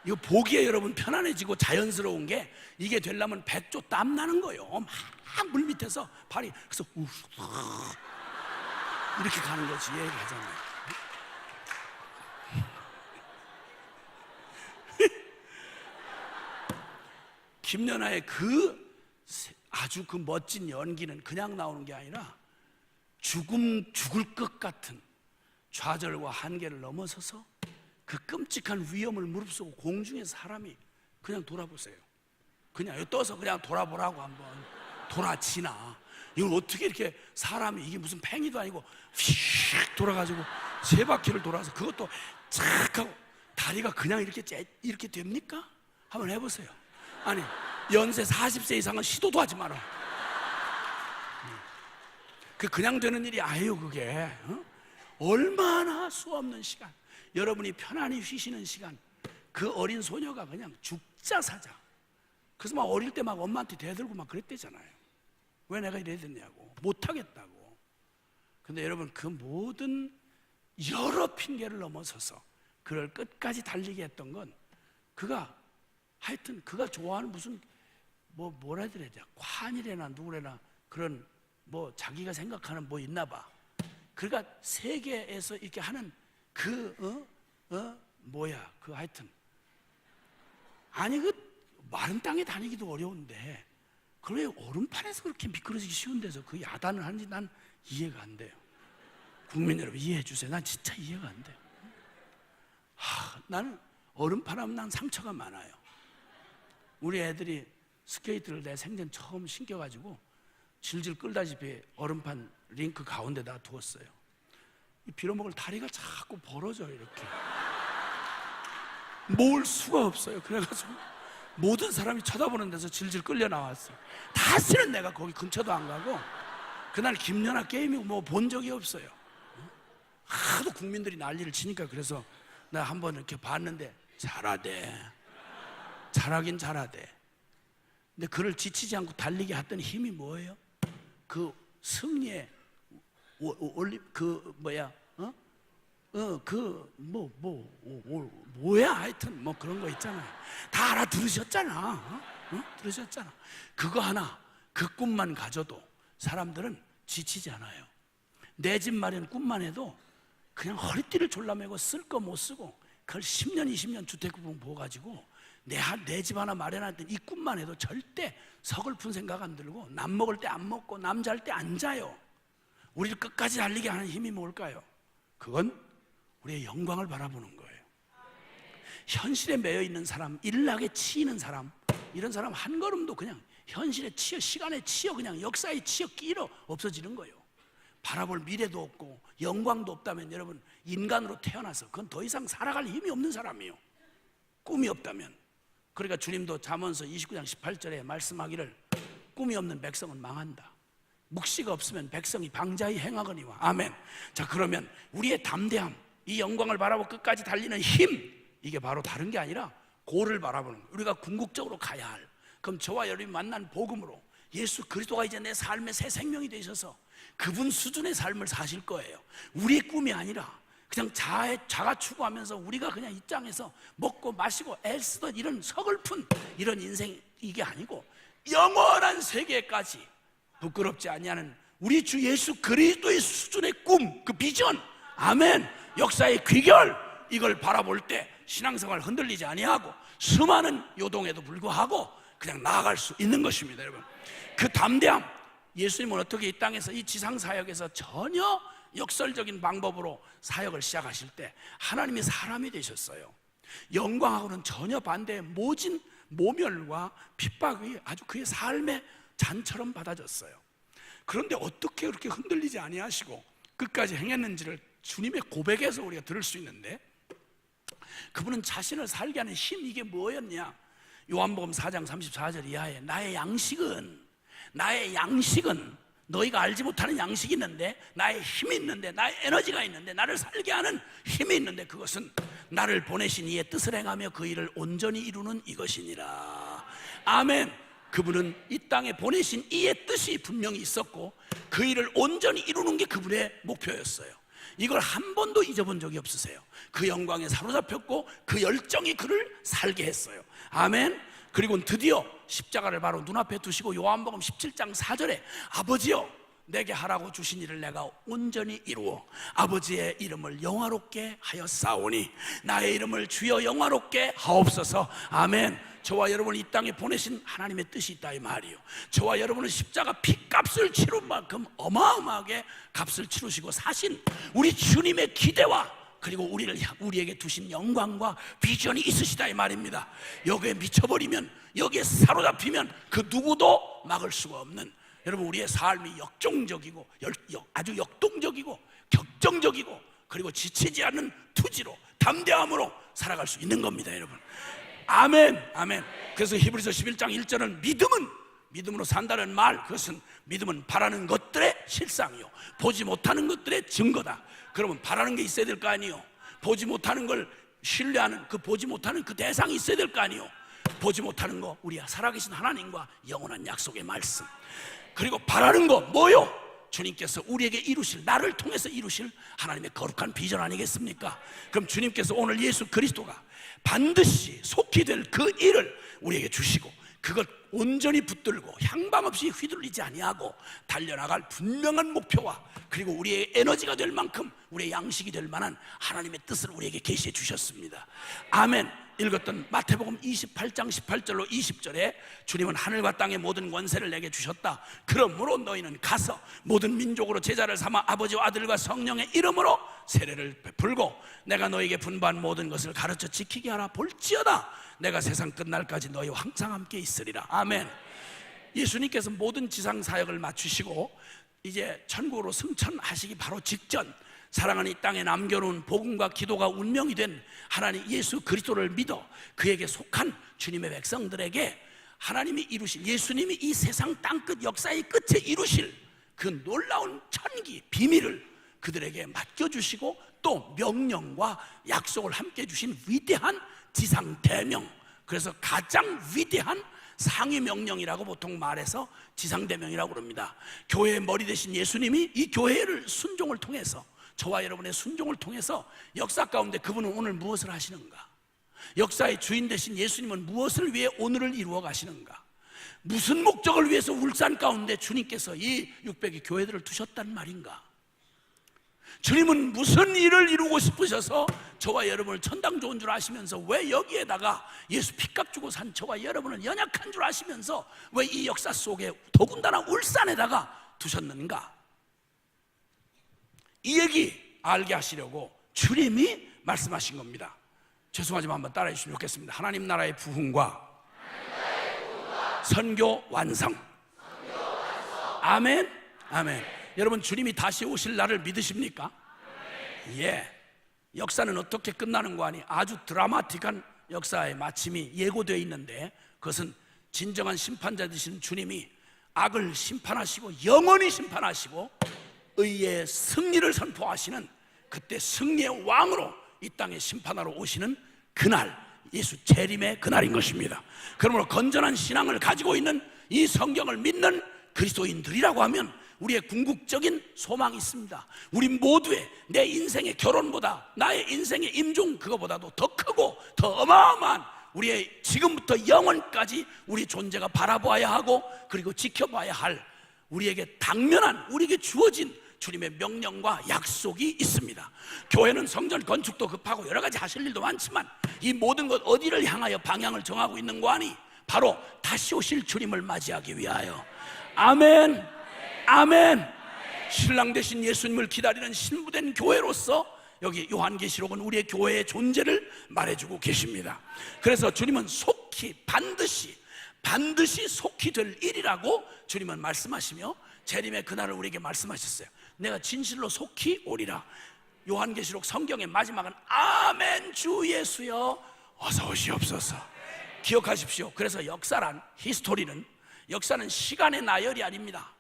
이거 보기에 여러분 편안해지고 자연스러운 게, 이게 되려면 백조 땀 나는 거예요. 막 물 밑에서 발이, 그래서 이렇게 가는 거지. 얘기하잖아요. 김연아의 아주 그 멋진 연기는 그냥 나오는 게 아니라 죽을 것 같은 좌절과 한계를 넘어서서 그 끔찍한 위험을 무릅쓰고 공중에서 사람이 그냥 돌아보세요. 그냥 여기 떠서 그냥 돌아보라고, 한번 돌아지나. 이걸 어떻게 이렇게 사람이, 이게 무슨 팽이도 아니고 휙 돌아가지고 세 바퀴를 돌아서, 그것도 착 하고 다리가 그냥 이렇게 됩니까? 한번 해보세요. 아니, 연세 40세 이상은 시도도 하지 마라. 그냥 되는 일이 아니에요. 그게 얼마나 수없는 시간, 여러분이 편안히 쉬시는 시간, 그 어린 소녀가 그냥 죽자 사자. 그래서 막 어릴 때 막 엄마한테 대들고 막 그랬대잖아요. 왜 내가 이래야 됐냐고, 못하겠다고. 근데 여러분 그 모든 여러 핑계를 넘어서서 그를 끝까지 달리게 했던 건, 그가 하여튼 그가 좋아하는 무슨 뭐라 해야 되지, 콴이래나 누구래나 그런 자기가 생각하는 있나 봐. 그러니까 세계에서 이렇게 하는 하여튼 아니 마른 땅에 다니기도 어려운데 그걸 왜 얼음판에서 그렇게 미끄러지기 쉬운 데서 그 야단을 하는지 난 이해가 안 돼요. 국민 여러분 이해해 주세요. 난 진짜 이해가 안 돼요. 나는 얼음판 하면 난 상처가 많아요. 우리 애들이 스케이트를 내 생전 처음 신겨가지고 질질 끌다시피 얼음판 링크 가운데다 두었어요. 빌어먹을 다리가 자꾸 벌어져요. 이렇게 모을 수가 없어요. 그래가지고 모든 사람이 쳐다보는 데서 질질 끌려 나왔어요. 다시는 내가 거기 근처도 안 가고, 그날 김연아 게임이 본 적이 없어요. 하도 국민들이 난리를 치니까. 그래서 내가 한번 이렇게 봤는데 잘하긴 잘하대. 근데 그를 지치지 않고 달리게 했던 힘이 뭐예요? 그 승리의 올리 그 뭐야 뭐야 하여튼 뭐 그런 거 있잖아요. 다 알아들으셨잖아. 들으셨잖아. 그거 하나, 그 꿈만 가져도 사람들은 지치지 않아요. 내 집 마련 꿈만 해도 그냥 허리띠를 졸라매고 쓸 거 못 쓰고 그걸 10년 20년 주택구분 보가지고 내 집 하나 마련할 때 이 꿈만 해도 절대 서글픈 생각 안 들고 남 먹을 때 안 먹고 남 잘 때 안 자요. 우리를 끝까지 달리게 하는 힘이 뭘까요? 그건 우리의 영광을 바라보는 거예요. 현실에 매여 있는 사람, 일락에 치이는 사람, 이런 사람 한 걸음도 그냥 현실에 치여, 시간에 치여, 그냥 역사에 치여 끼러 없어지는 거예요. 바라볼 미래도 없고 영광도 없다면 여러분, 인간으로 태어나서 그건 더 이상 살아갈 힘이 없는 사람이에요. 꿈이 없다면. 그러니까 주님도 잠언서 29장 18절에 말씀하기를 꿈이 없는 백성은 망한다. 묵시가 없으면 백성이 방자히 행하거니와. 아멘. 자, 그러면 우리의 담대함, 이 영광을 바라보고 끝까지 달리는 힘, 이게 바로 다른 게 아니라 고를 바라보는 거예요. 우리가 궁극적으로 가야 할, 그럼 저와 여러분이 만난 복음으로 예수 그리스도가 이제 내 삶의 새 생명이 되셔서 그분 수준의 삶을 사실 거예요. 우리의 꿈이 아니라 그냥 자가 추구하면서 우리가 그냥 이 땅에서 먹고 마시고 애쓰던 이런 서글픈 이런 인생, 이게 아니고 영원한 세계까지 부끄럽지 아니하는 우리 주 예수 그리스도의 수준의 꿈, 그 비전, 아멘, 역사의 귀결, 이걸 바라볼 때 신앙생활 흔들리지 아니하고 수많은 요동에도 불구하고 그냥 나아갈 수 있는 것입니다. 여러분, 그 담대함, 예수님은 어떻게 이 땅에서 이 지상 사역에서 전혀 역설적인 방법으로 사역을 시작하실 때 하나님이 사람이 되셨어요. 영광하고는 전혀 반대의 모진 모멸과 핍박이 아주 그의 삶의 잔처럼 받아졌어요. 그런데 어떻게 그렇게 흔들리지 아니하시고 끝까지 행했는지를 주님의 고백에서 우리가 들을 수 있는데, 그분은 자신을 살게 하는 힘, 이게 뭐였냐? 요한복음 4장 34절 이하에 나의 양식은 너희가 알지 못하는 양식이 있는데, 나의 힘이 있는데, 나의 에너지가 있는데, 나를 살게 하는 힘이 있는데, 그것은 나를 보내신 이의 뜻을 행하며 그 일을 온전히 이루는 이것이니라. 아멘. 그분은 이 땅에 보내신 이의 뜻이 분명히 있었고 그 일을 온전히 이루는 게 그분의 목표였어요. 이걸 한 번도 잊어본 적이 없으세요. 그 영광에 사로잡혔고 그 열정이 그를 살게 했어요. 아멘. 그리고 드디어 십자가를 바로 눈앞에 두시고 요한복음 17장 4절에 아버지여 내게 하라고 주신 일을 내가 온전히 이루어 아버지의 이름을 영화롭게 하였사오니 나의 이름을 주여 영화롭게 하옵소서. 아멘. 저와 여러분을 이 땅에 보내신 하나님의 뜻이 있다 이 말이에요. 저와 여러분은 십자가 피값을 치른 만큼 어마어마하게 값을 치르시고 사신 우리 주님의 기대와 그리고 우리에게 두신 영광과 비전이 있으시다 이 말입니다. 여기에 미쳐버리면, 여기에 사로잡히면 그 누구도 막을 수가 없는, 여러분 우리의 삶이 역종적이고 아주 역동적이고 격정적이고 그리고 지치지 않는 투지로 담대함으로 살아갈 수 있는 겁니다, 여러분. 아멘. 아멘. 그래서 히브리서 11장 1절은 믿음으로 산다는 말, 그것은 믿음은 바라는 것들의 실상이요 보지 못하는 것들의 증거다. 그러면 바라는 게 있어야 될 거 아니에요. 보지 못하는 걸 신뢰하는, 그 보지 못하는 그 대상이 있어야 될 거 아니에요. 보지 못하는 거, 우리 살아계신 하나님과 영원한 약속의 말씀. 그리고 바라는 거 뭐요? 주님께서 우리에게 이루실, 나를 통해서 이루실 하나님의 거룩한 비전 아니겠습니까? 그럼 주님께서 오늘 예수 그리스도가 반드시 속히 될 그 일을 우리에게 주시고 그걸 온전히 붙들고 향방 없이 휘둘리지 아니하고 달려나갈 분명한 목표와 그리고 우리의 에너지가 될 만큼 우리의 양식이 될 만한 하나님의 뜻을 우리에게 계시해 주셨습니다. 아멘. 읽었던 마태복음 28장 18절로 20절에 주님은 하늘과 땅의 모든 권세를 내게 주셨다. 그러므로 너희는 가서 모든 민족으로 제자를 삼아 아버지와 아들과 성령의 이름으로 세례를 베풀고 내가 너희에게 분부한 모든 것을 가르쳐 지키게 하라. 볼지어다 내가 세상 끝날까지 너희와 항상 함께 있으리라. 아멘. 예수님께서 모든 지상 사역을 마치시고 이제 천국으로 승천하시기 바로 직전, 사랑하는 이 땅에 남겨놓은 복음과 기도가 운명이 된 하나님 예수 그리스도를 믿어 그에게 속한 주님의 백성들에게 하나님이 이루실, 예수님이 이 세상 땅끝 역사의 끝에 이루실 그 놀라운 천기 비밀을 그들에게 맡겨주시고 또 명령과 약속을 함께 주신 위대한 지상 대명, 그래서 가장 위대한 상위 명령이라고 보통 말해서 지상대명이라고 그럽니다. 교회의 머리 되신 예수님이 이 교회를 순종을 통해서, 저와 여러분의 순종을 통해서 역사 가운데 그분은 오늘 무엇을 하시는가? 역사의 주인 되신 예수님은 무엇을 위해 오늘을 이루어 가시는가? 무슨 목적을 위해서 울산 가운데 주님께서 이 600의 교회들을 두셨단 말인가? 주님은 무슨 일을 이루고 싶으셔서 저와 여러분을 천당 좋은 줄 아시면서 왜 여기에다가 예수 피값 주고 산 저와 여러분은 연약한 줄 아시면서 왜 이 역사 속에 더군다나 울산에다가 두셨는가? 이 얘기 알게 하시려고 주님이 말씀하신 겁니다. 죄송하지만 한번 따라해 주시면 좋겠습니다. 하나님 나라의 부흥과 선교 완성. 아멘. 아멘. 여러분, 주님이 다시 오실 날을 믿으십니까? 예. 역사는 어떻게 끝나는 거 아니? 아주 드라마틱한 역사의 마침이 예고되어 있는데, 그것은 진정한 심판자 되시는 주님이 악을 심판하시고 영원히 심판하시고 의의 승리를 선포하시는, 그때 승리의 왕으로 이 땅에 심판하러 오시는 그날, 예수 재림의 그날인 것입니다. 그러므로 건전한 신앙을 가지고 있는 이 성경을 믿는 그리스도인들이라고 하면 우리의 궁극적인 소망이 있습니다. 우리 모두의, 내 인생의 결혼보다 나의 인생의 임종 그거보다도 더 크고 더 어마어마한 우리의 지금부터 영원까지 우리 존재가 바라보아야 하고 그리고 지켜봐야 할, 우리에게 당면한, 우리에게 주어진 주님의 명령과 약속이 있습니다. 교회는 성전 건축도 급하고 여러 가지 하실 일도 많지만 이 모든 것 어디를 향하여 방향을 정하고 있는 거 아니? 바로 다시 오실 주님을 맞이하기 위하여. 아멘. 아멘. 신랑 되신 예수님을 기다리는 신부된 교회로서 여기 요한계시록은 우리의 교회의 존재를 말해주고 계십니다. 그래서 주님은 속히 반드시 속히 될 일이라고 주님은 말씀하시며 재림의 그날을 우리에게 말씀하셨어요. 내가 진실로 속히 오리라. 요한계시록 성경의 마지막은 아멘 주 예수여 어서 오시옵소서. 기억하십시오. 그래서 역사란, 히스토리는, 역사는 시간의 나열이 아닙니다.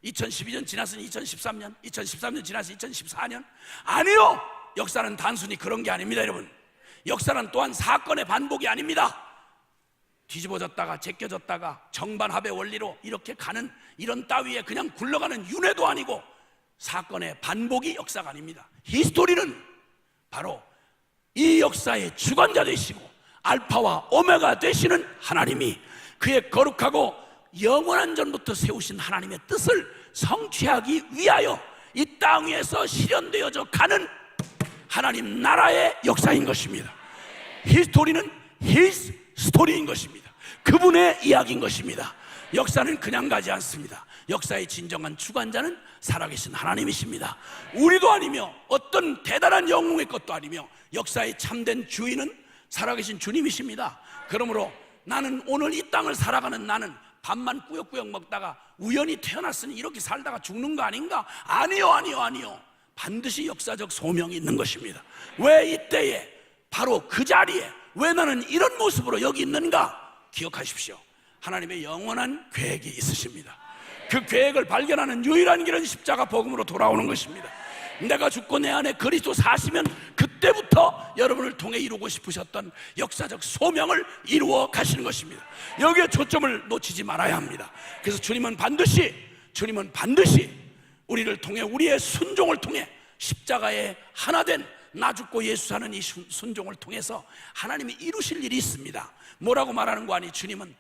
2012년 지났으니 2013년, 2013년 지났으니 2014년. 아니요, 역사는 단순히 그런 게 아닙니다. 여러분, 역사는 또한 사건의 반복이 아닙니다. 뒤집어졌다가 제껴졌다가 정반합의 원리로 이렇게 가는, 이런 따위에 그냥 굴러가는 윤회도 아니고 사건의 반복이 역사가 아닙니다. 히스토리는 바로 이 역사의 주관자 되시고 알파와 오메가 되시는 하나님이 그의 거룩하고 영원한 전부터 세우신 하나님의 뜻을 성취하기 위하여 이 땅 위에서 실현되어져 가는 하나님 나라의 역사인 것입니다. 히스토리는 His 스토리인 것입니다. 그분의 이야기인 것입니다. 역사는 그냥 가지 않습니다. 역사의 진정한 주관자는 살아계신 하나님이십니다. 우리도 아니며 어떤 대단한 영웅의 것도 아니며 역사의 참된 주인은 살아계신 주님이십니다. 그러므로 나는 오늘 이 땅을 살아가는 나는 밥만 꾸역꾸역 먹다가 우연히 태어났으니 이렇게 살다가 죽는 거 아닌가? 아니요. 반드시 역사적 소명이 있는 것입니다. 왜 이때에, 바로 그 자리에 왜 나는 이런 모습으로 여기 있는가? 기억하십시오. 하나님의 영원한 계획이 있으십니다. 그 계획을 발견하는 유일한 길은 십자가 복음으로 돌아오는 것입니다. 내가 죽고 내 안에 그리스도 사시면 그때부터 여러분을 통해 이루고 싶으셨던 역사적 소명을 이루어 가시는 것입니다. 여기에 초점을 놓치지 말아야 합니다. 그래서 주님은 반드시 우리를 통해, 우리의 순종을 통해, 십자가에 하나 된 나 죽고 예수 사는 이 순종을 통해서 하나님이 이루실 일이 있습니다. 뭐라고 말하는 거 아니? 주님은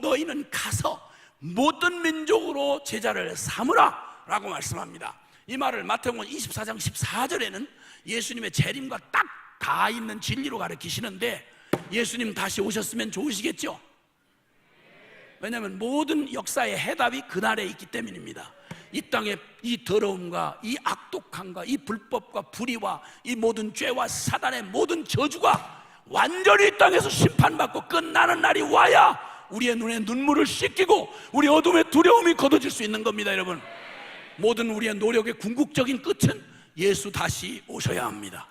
너희는 가서 모든 민족으로 제자를 삼으라 라고 말씀합니다. 이 말을 마태복음 24장 14절에는 예수님의 재림과 딱 다 있는 진리로 가르치시는데, 예수님 다시 오셨으면 좋으시겠죠? 왜냐하면 모든 역사의 해답이 그날에 있기 때문입니다. 이 땅의 이 더러움과 이 악독함과 이 불법과 불의와 이 모든 죄와 사단의 모든 저주가 완전히 이 땅에서 심판받고 끝나는 날이 와야 우리의 눈에 눈물을 씻기고 우리 어둠의 두려움이 걷어질 수 있는 겁니다. 여러분, 모든 우리의 노력의 궁극적인 끝은 예수 다시 오셔야 합니다.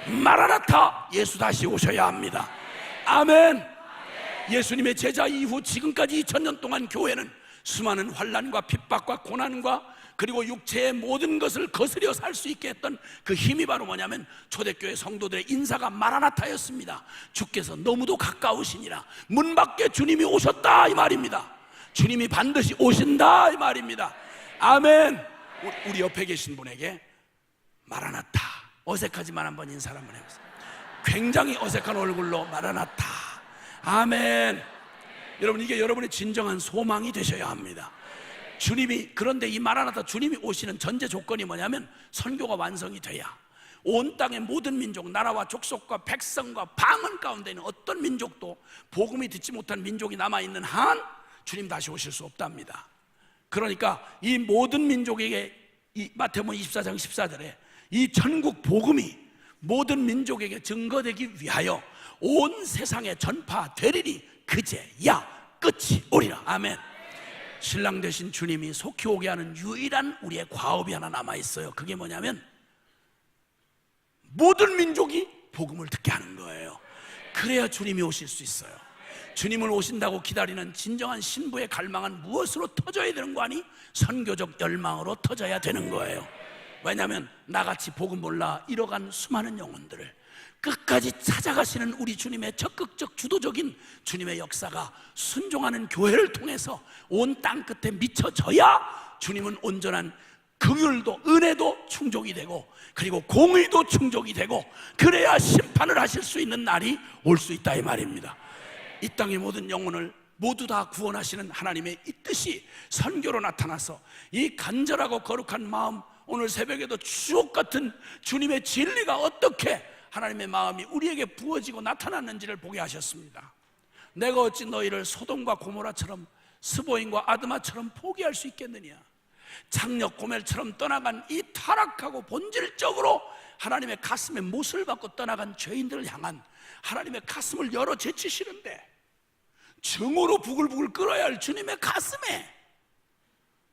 마라나타, 예수 다시 오셔야 합니다. 아멘. 예수님의 제자 이후 지금까지 2000년 동안 교회는 수많은 환난과 핍박과 고난과 그리고 육체의 모든 것을 거스려 살 수 있게 했던 그 힘이 바로 뭐냐면 초대교회 성도들의 인사가 마라나타였습니다. 주께서 너무도 가까우시니라. 문 밖에 주님이 오셨다 이 말입니다. 주님이 반드시 오신다 이 말입니다. 아멘. 우리 옆에 계신 분에게 마라나타, 어색하지만 한번 인사를 한번 해보세요. 굉장히 어색한 얼굴로 마라나타. 아멘. 여러분, 이게 여러분의 진정한 소망이 되셔야 합니다. 주님이, 그런데 이 마라나타, 주님이 오시는 전제 조건이 뭐냐면 선교가 완성이 돼야 온 땅의 모든 민족, 나라와 족속과 백성과 방언 가운데 있는 어떤 민족도 복음이 듣지 못한 민족이 남아있는 한 주님 다시 오실 수 없답니다. 그러니까 이 모든 민족에게, 이 마태복음 24장 14절에 이 전국 복음이 모든 민족에게 증거되기 위하여 온 세상에 전파되리니 그제야 끝이 오리라. 아멘. 신랑 되신 주님이 속히 오게 하는 유일한 우리의 과업이 하나 남아있어요. 그게 뭐냐면 모든 민족이 복음을 듣게 하는 거예요. 그래야 주님이 오실 수 있어요. 주님을 오신다고 기다리는 진정한 신부의 갈망은 무엇으로 터져야 되는 거 아니? 선교적 열망으로 터져야 되는 거예요. 왜냐하면 나같이 복음 몰라 잃어간 수많은 영혼들을 끝까지 찾아가시는 우리 주님의 적극적 주도적인 주님의 역사가 순종하는 교회를 통해서 온 땅 끝에 미쳐져야 주님은 온전한 긍휼도 은혜도 충족이 되고 그리고 공의도 충족이 되고 그래야 심판을 하실 수 있는 날이 올 수 있다 이 말입니다. 이 땅의 모든 영혼을 모두 다 구원하시는 하나님의 이 뜻이 선교로 나타나서 이 간절하고 거룩한 마음, 오늘 새벽에도 주옥 같은 주님의 진리가 어떻게 하나님의 마음이 우리에게 부어지고 나타났는지를 보게 하셨습니다. 내가 어찌 너희를 소돔과 고모라처럼 스보임과 아드마처럼 포기할 수 있겠느냐. 장력 고멜처럼 떠나간 이 타락하고 본질적으로 하나님의 가슴에 못을 받고 떠나간 죄인들을 향한 하나님의 가슴을 열어 제치시는데 증오로 부글부글 끓어야 할 주님의 가슴에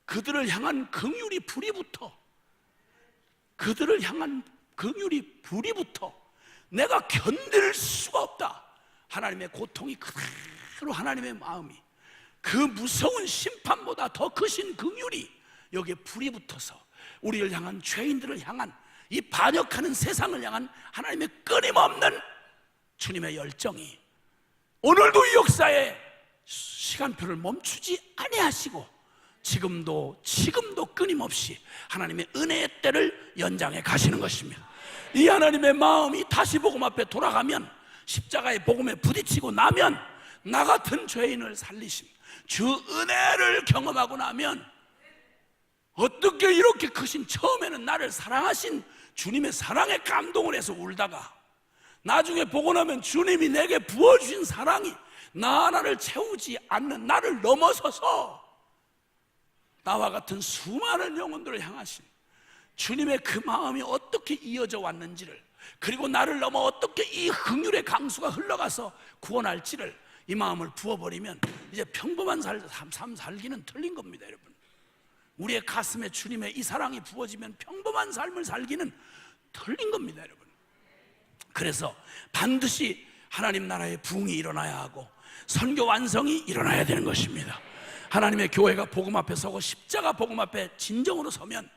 그들을 향한 긍휼이 불이 붙어, 그들을 향한 긍휼이 불이 붙어 내가 견딜 수가 없다. 하나님의 고통이 그대로 하나님의 마음이 그 무서운 심판보다 더 크신 긍휼이 여기에 불이 붙어서 우리를 향한, 죄인들을 향한, 이 반역하는 세상을 향한 하나님의 끊임없는 주님의 열정이 오늘도 이 역사의 시간표를 멈추지 아니하시고 지금도 끊임없이 하나님의 은혜의 때를 연장해 가시는 것입니다. 이 하나님의 마음이 다시 복음 앞에 돌아가면, 십자가의 복음에 부딪히고 나면, 나 같은 죄인을 살리신 주 은혜를 경험하고 나면 어떻게 이렇게 크신, 처음에는 나를 사랑하신 주님의 사랑에 감동을 해서 울다가 나중에 보고 나면 주님이 내게 부어주신 사랑이 나 하나를 채우지 않는 나를 넘어서서 나와 같은 수많은 영혼들을 향하신 주님의 그 마음이 어떻게 이어져 왔는지를, 그리고 나를 넘어 어떻게 이 긍휼의 강수가 흘러가서 구원할지를, 이 마음을 부어버리면 이제 평범한 삶 살기는 틀린 겁니다. 여러분, 우리의 가슴에 주님의 이 사랑이 부어지면 평범한 삶을 살기는 틀린 겁니다. 여러분, 그래서 반드시 하나님 나라의 부흥이 일어나야 하고 선교 완성이 일어나야 되는 것입니다. 하나님의 교회가 복음 앞에 서고 십자가 복음 앞에 진정으로 서면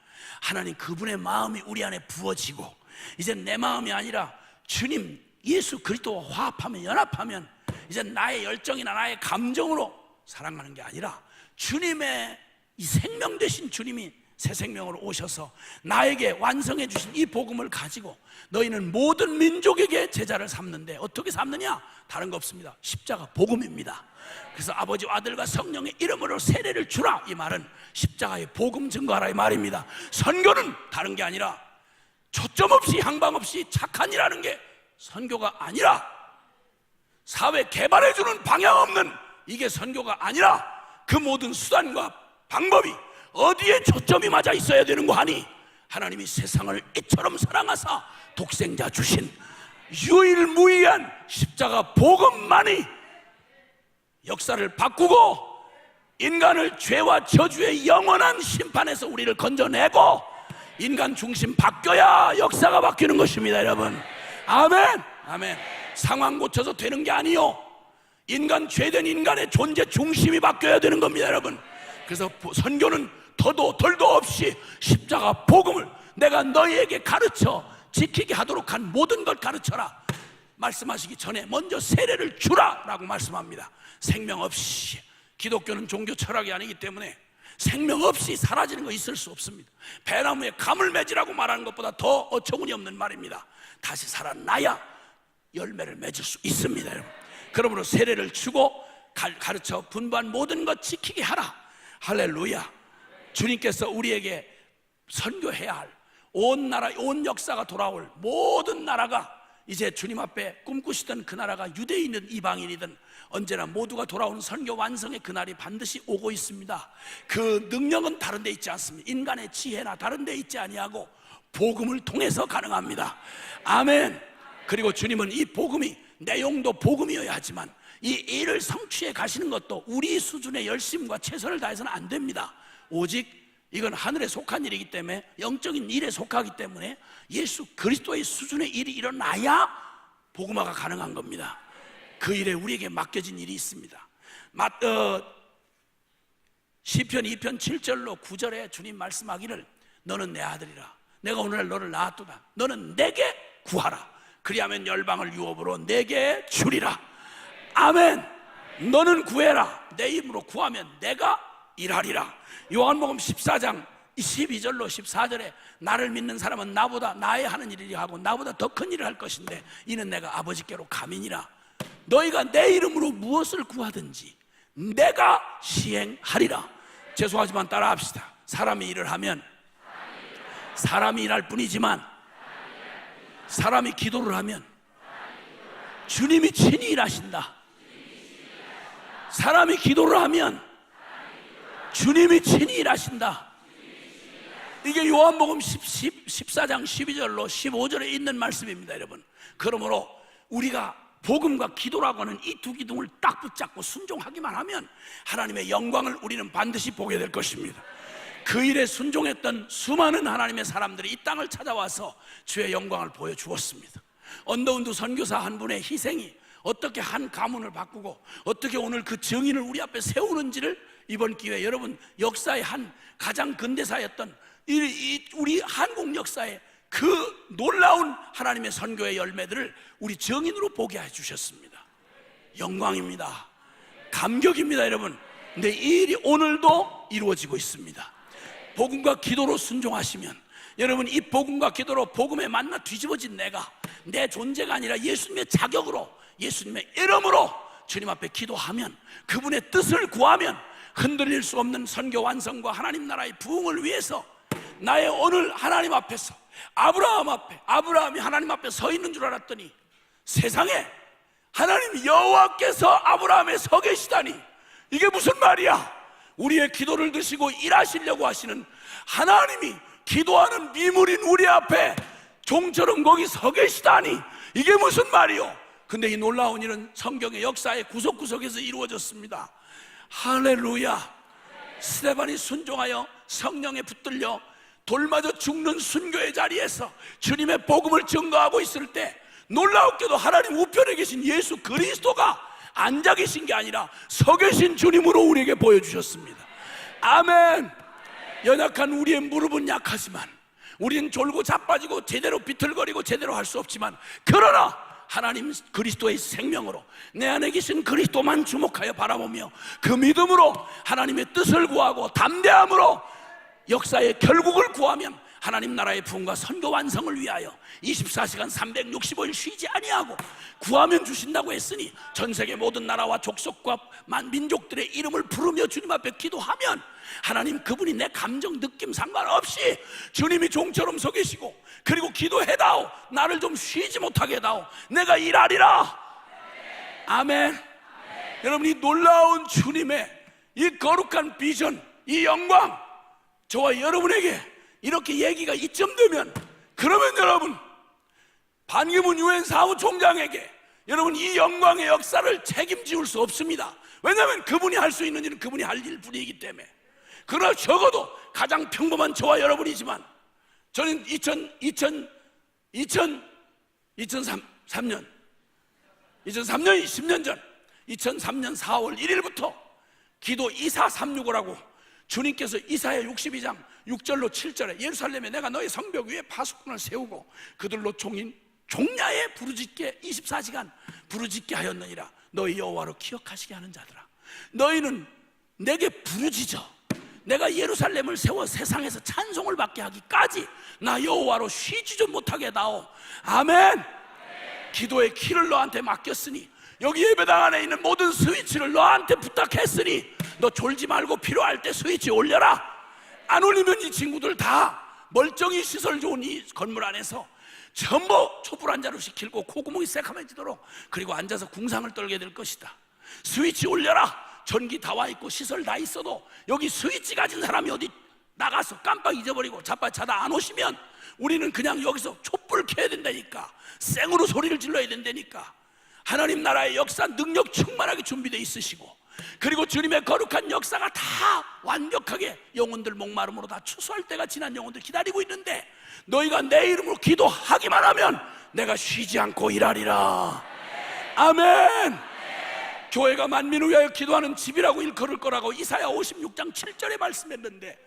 하나님 그분의 마음이 우리 안에 부어지고, 이제 내 마음이 아니라 주님 예수 그리스도와 화합하면, 연합하면 이제 나의 열정이나 나의 감정으로 사랑하는 게 아니라 주님의 이 생명 되신 주님이 새 생명으로 오셔서 나에게 완성해 주신 이 복음을 가지고 너희는 모든 민족에게 제자를 삼는데, 어떻게 삼느냐? 다른 거 없습니다. 십자가 복음입니다. 그래서 아버지와 아들과 성령의 이름으로 세례를 주라, 이 말은 십자가의 복음 증거하라 이 말입니다. 선교는 다른 게 아니라 초점 없이 향방 없이 착한 일하는 게 선교가 아니라, 사회 개발해 주는 방향 없는 이게 선교가 아니라, 그 모든 수단과 방법이 어디에 초점이 맞아 있어야 되는 거 하니, 하나님이 세상을 이처럼 사랑하사 독생자 주신 유일무이한 십자가 복음만이 역사를 바꾸고 인간을 죄와 저주의 영원한 심판에서 우리를 건져내고 인간 중심 바뀌어야 역사가 바뀌는 것입니다. 여러분, 아멘. 아멘. 상황 고쳐서 되는 게 아니요, 인간, 죄된 인간의 존재 중심이 바뀌어야 되는 겁니다. 여러분, 그래서 선교는 더도 덜도 없이 십자가 복음을 내가 너희에게 가르쳐 지키게 하도록 한 모든 걸 가르쳐라 말씀하시기 전에 먼저 세례를 주라 라고 말씀합니다. 생명 없이, 기독교는 종교 철학이 아니기 때문에 생명 없이 사라지는 거 있을 수 없습니다. 배나무에 감을 맺으라고 말하는 것보다 더 어처구니 없는 말입니다. 다시 살아나야 열매를 맺을 수 있습니다, 여러분. 그러므로 세례를 주고 가르쳐 분부한 모든 것 지키게 하라. 할렐루야. 주님께서 우리에게 선교해야 할 온 나라, 온 역사가 돌아올 모든 나라가 이제 주님 앞에 꿈꾸시던 그 나라가 유대인이든 이방인이든 언제나 모두가 돌아오는 선교 완성의 그날이 반드시 오고 있습니다. 그 능력은 다른 데 있지 않습니다. 인간의 지혜나 다른 데 있지 아니하고 복음을 통해서 가능합니다. 아멘. 그리고 주님은 이 복음이, 내용도 복음이어야 하지만 이 일을 성취해 가시는 것도 우리 수준의 열심과 최선을 다해서는 안 됩니다. 오직 이건 하늘에 속한 일이기 때문에, 영적인 일에 속하기 때문에 예수 그리스도의 수준의 일이 일어나야 복음화가 가능한 겁니다. 그 일에 우리에게 맡겨진 일이 있습니다. 시편 2편 7절로 9절에 주님 말씀하기를 너는 내 아들이라 내가 오늘날 너를 낳았도다 너는 내게 구하라 그리하면 열방을 유업으로 내게 주리라. 아멘. 너는 구해라. 내 힘으로 구하면 내가 일하리라. 요한복음 14장 12절로 14절에 나를 믿는 사람은 나보다 나의 하는 일을 하고 나보다 더 큰 일을 할 것인데 이는 내가 아버지께로 감이니라. 너희가 내 이름으로 무엇을 구하든지 내가 시행하리라. 죄송하지만 따라합시다. 사람이 일을 하면 사람이 일할 뿐이지만 사람이 기도를 하면 주님이 친히 일하신다. 사람이 기도를 하면 주님이 친히 일하신다. 이게 요한복음 14장 12절로 15절에 있는 말씀입니다, 여러분. 그러므로 우리가 복음과 기도라고 하는 이 두 기둥을 딱 붙잡고 순종하기만 하면 하나님의 영광을 우리는 반드시 보게 될 것입니다. 그 일에 순종했던 수많은 하나님의 사람들이 이 땅을 찾아와서 주의 영광을 보여주었습니다. 언더운드 선교사 한 분의 희생이 어떻게 한 가문을 바꾸고 어떻게 오늘 그 증인을 우리 앞에 세우는지를 이번 기회에 여러분, 역사의 한 가장 근대사였던 우리 한국 역사의 그 놀라운 하나님의 선교의 열매들을 우리 증인으로 보게 해주셨습니다. 영광입니다. 감격입니다, 여러분. 근데 이 일이 오늘도 이루어지고 있습니다. 복음과 기도로 순종하시면 여러분, 이 복음과 기도로 복음에 만나 뒤집어진 내가 내 존재가 아니라 예수님의 자격으로, 예수님의 이름으로 주님 앞에 기도하면, 그분의 뜻을 구하면 흔들릴 수 없는 선교 완성과 하나님 나라의 부흥을 위해서 나의 오늘 하나님 앞에서 아브라함이 하나님 앞에 서 있는 줄 알았더니 세상에 하나님 여호와께서 아브라함에 서 계시다니, 이게 무슨 말이야? 우리의 기도를 드시고 일하시려고 하시는 하나님이 기도하는 미물인 우리 앞에 종처럼 거기 서 계시다니, 이게 무슨 말이요? 근데 이 놀라운 일은 성경의 역사의 구석구석에서 이루어졌습니다. 할렐루야. 스데반이 순종하여 성령에 붙들려 돌맞아 죽는 순교의 자리에서 주님의 복음을 증거하고 있을 때 놀라웠게도 하나님 우편에 계신 예수 그리스도가 앉아 계신 게 아니라 서 계신 주님으로 우리에게 보여주셨습니다. 아멘. 연약한 우리의 무릎은 약하지만, 우리는 졸고 자빠지고 제대로 비틀거리고 제대로 할 수 없지만, 그러나 하나님 그리스도의 생명으로 내 안에 계신 그리스도만 주목하여 바라보며 그 믿음으로 하나님의 뜻을 구하고 담대함으로 역사의 결국을 구하면 하나님 나라의 부흥과 선교 완성을 위하여 24시간 365일 쉬지 아니하고 구하면 주신다고 했으니 전 세계 모든 나라와 족속과 민족들의 이름을 부르며 주님 앞에 기도하면 하나님 그분이 내 감정 느낌 상관없이 주님이 종처럼 서 계시고, 그리고 기도해다오, 나를 좀 쉬지 못하게 해다오, 내가 일하리라. 아멘. 여러분, 이 놀라운 주님의 이 거룩한 비전, 이 영광, 저와 여러분에게 이렇게 얘기가 이쯤 되면, 그러면 여러분, 반기문 유엔 사무총장에게 여러분 이 영광의 역사를 책임지울 수 없습니다. 왜냐하면 그분이 할 수 있는 일은 그분이 할 일뿐이기 때문에. 그러나 적어도 가장 평범한 저와 여러분이지만, 저는 2003년 10년 전 2003년 4월 1일부터 기도 2436이라고 주님께서 이사야 62장 6절로 7절에 예루살렘에 내가 너의 성벽 위에 파수꾼을 세우고 그들로 종야에 부르짖게 24시간 부르짖게 하였느니라. 너희 여호와로 기억하시게 하는 자들아, 너희는 내게 부르짖어 내가 예루살렘을 세워 세상에서 찬송을 받게 하기까지 나 여호와로 쉬지도 못하게 다오. 아멘. 기도의 키를 너한테 맡겼으니, 여기 예배당 안에 있는 모든 스위치를 너한테 부탁했으니 너 졸지 말고 필요할 때 스위치 올려라. 안 올리면 이 친구들 다 멀쩡히 시설 좋은 이 건물 안에서 전부 촛불 한 자루씩 킬고 콧구멍이 새카매지도록 그리고 앉아서 궁상을 떨게 될 것이다. 스위치 올려라. 전기 다 와 있고 시설 다 있어도 여기 스위치 가진 사람이 어디 나가서 깜빡 잊어버리고 자빠자다 안 오시면 우리는 그냥 여기서 촛불 켜야 된다니까. 생으로 소리를 질러야 된다니까. 하나님 나라의 역사 능력 충만하게 준비되어 있으시고, 그리고 주님의 거룩한 역사가 다 완벽하게 영혼들 목마름으로 다 추수할 때가 지난 영혼들 기다리고 있는데, 너희가 내 이름으로 기도하기만 하면 내가 쉬지 않고 일하리라. 아멘. 교회가 만민을 위하여 기도하는 집이라고 일컬을 거라고 이사야 56장 7절에 말씀했는데,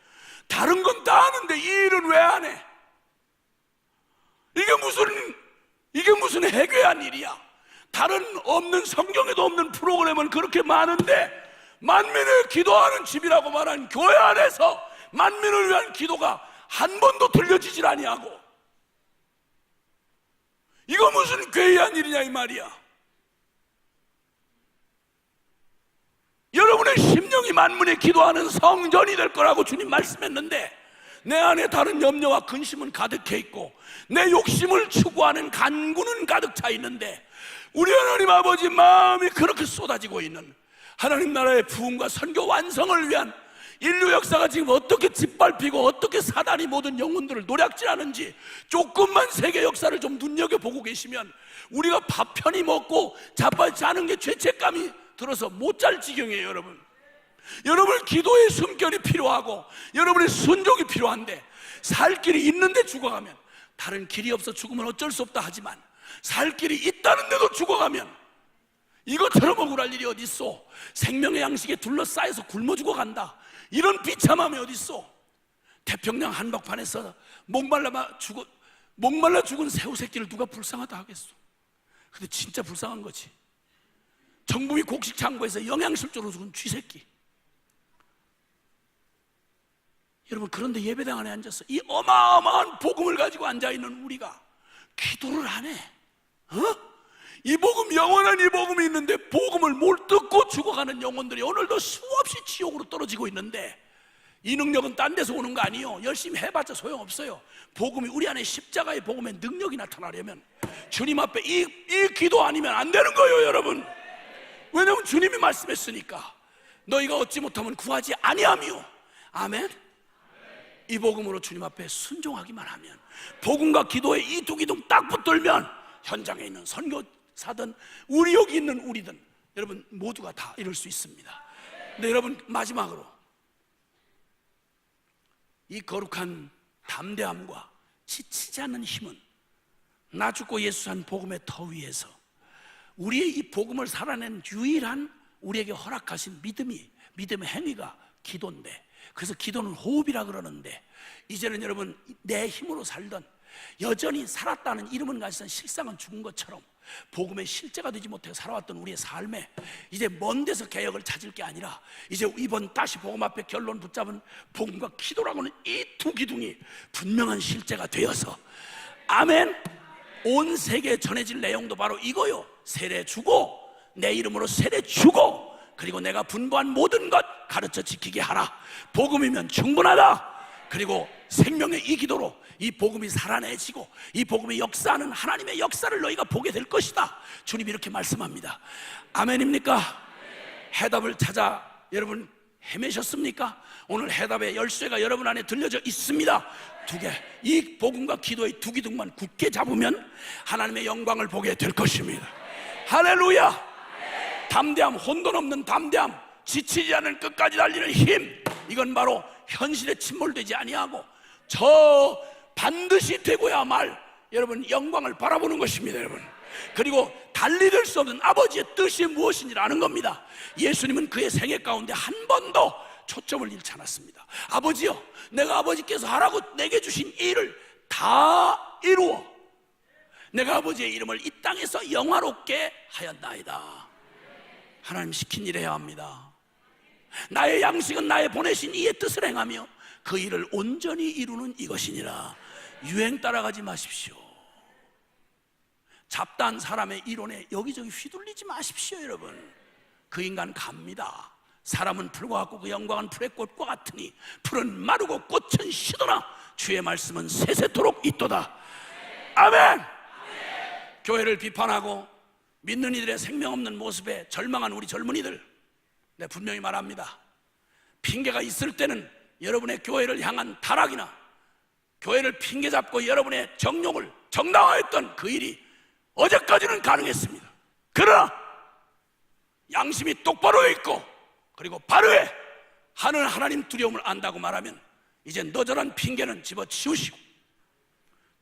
다른 건 다 하는데 이 일은 왜 안 해? 이게 무슨 해괴한 일이야. 다른 없는, 성경에도 없는 프로그램은 그렇게 많은데 만민을 기도하는 집이라고 말한 교회 안에서 만민을 위한 기도가 한 번도 들려지질 아니하고, 이거 무슨 괴이한 일이냐 이 말이야. 여러분의 심령이 만민에 기도하는 성전이 될 거라고 주님 말씀했는데, 내 안에 다른 염려와 근심은 가득해 있고 내 욕심을 추구하는 간구는 가득 차 있는데, 우리 하나님 아버지 마음이 그렇게 쏟아지고 있는 하나님 나라의 부흥과 선교 완성을 위한 인류 역사가 지금 어떻게 짓밟히고 어떻게 사단이 모든 영혼들을 노략질하는지 조금만 세계 역사를 좀 눈여겨보고 계시면 우리가 밥 편히 먹고 자빠자는 게 죄책감이 들어서 못 잘 지경이에요. 여러분 기도의 숨결이 필요하고 여러분의 순종이 필요한데, 살 길이 있는데 죽어가면, 다른 길이 없어 죽으면 어쩔 수 없다 하지만 살 길이 있다는데도 죽어가면 이것처럼 억울할 일이 어딨어. 생명의 양식에 둘러싸여서 굶어 죽어간다, 이런 비참함이 어딨어. 태평양 한복판에서 목말라 죽은 새우 새끼를 누가 불쌍하다 하겠어. 근데 진짜 불쌍한 거지. 정부위 곡식 창고에서 영양실조로 죽은 쥐새끼. 여러분, 그런데 예배당 안에 앉아서 이 어마어마한 복음을 가지고 앉아있는 우리가 기도를 안 해. 이 복음, 영원한 이 복음이 있는데 복음을 못 듣고 죽어가는 영혼들이 오늘도 수없이 지옥으로 떨어지고 있는데, 이 능력은 딴 데서 오는 거 아니에요. 열심히 해봤자 소용없어요. 복음이, 우리 안에 십자가의 복음의 능력이 나타나려면 주님 앞에 이 기도 아니면 안 되는 거예요, 여러분. 왜냐하면 주님이 말씀했으니까. 너희가 얻지 못하면 구하지 아니하며. 아멘. 이 복음으로 주님 앞에 순종하기만 하면, 복음과 기도에 이 두 기둥 딱 붙들면 현장에 있는 선교사든 우리 여기 있는 우리든 여러분 모두가 다 이룰 수 있습니다. 근데 여러분, 마지막으로 이 거룩한 담대함과 지치지 않는 힘은 나 죽고 예수 산 복음의 터 위에서 우리의 이 복음을 살아낸 유일한 우리에게 허락하신 믿음의 행위가 기도인데, 그래서 기도는 호흡이라 그러는데, 이제는 여러분 내 힘으로 살던, 여전히 살았다는 이름은 가지던 실상은 죽은 것처럼 복음의 실제가 되지 못해 살아왔던 우리의 삶에 이제 먼 데서 개혁을 찾을 게 아니라, 이제 이번 다시 복음 앞에 결론 붙잡은 복음과 기도라고는 이 두 기둥이 분명한 실제가 되어서, 아멘, 온 세계에 전해질 내용도 바로 이거요. 세례 주고, 내 이름으로 세례 주고, 그리고 내가 분부한 모든 것 가르쳐 지키게 하라. 복음이면 충분하다. 그리고 생명의 이 기도로 이 복음이 살아내지고 이 복음이 역사하는 하나님의 역사를 너희가 보게 될 것이다. 주님이 이렇게 말씀합니다. 아멘입니까? 해답을 찾아 여러분 헤매셨습니까? 오늘 해답의 열쇠가 여러분 안에 들려져 있습니다. 두 개, 이 복음과 기도의 두 기둥만 굳게 잡으면 하나님의 영광을 보게 될 것입니다. 할렐루야. 담대함, 혼돈 없는 담대함, 지치지 않은 끝까지 달리는 힘, 이건 바로 현실에 침몰되지 아니하고 저 반드시 되고야 말 여러분 영광을 바라보는 것입니다. 여러분, 그리고 달리될 수 없는 아버지의 뜻이 무엇인지 아는 겁니다. 예수님은 그의 생애 가운데 한 번도 초점을 잃지 않았습니다. 아버지여, 내가 아버지께서 하라고 내게 주신 일을 다 이루어 내가 아버지의 이름을 이 땅에서 영화롭게 하였나이다. 하나님 시킨 일 해야 합니다. 나의 양식은 나의 보내신 이의 뜻을 행하며 그 일을 온전히 이루는 이것이니라. 유행 따라가지 마십시오. 잡다한 사람의 이론에 여기저기 휘둘리지 마십시오. 여러분, 그 인간 갑니다. 사람은 풀과 같고 그 영광은 풀의 꽃과 같으니 풀은 마르고 꽃은 시도나 주의 말씀은 세세토록 있도다. 아멘. 교회를 비판하고 믿는 이들의 생명 없는 모습에 절망한 우리 젊은이들, 네, 분명히 말합니다. 핑계가 있을 때는 여러분의 교회를 향한 타락이나 교회를 핑계 잡고 여러분의 정욕을 정당화했던 그 일이 어제까지는 가능했습니다. 그러나 양심이 똑바로 있고 그리고 바로에 하늘 하나님 두려움을 안다고 말하면 이제 너저런 핑계는 집어치우시고,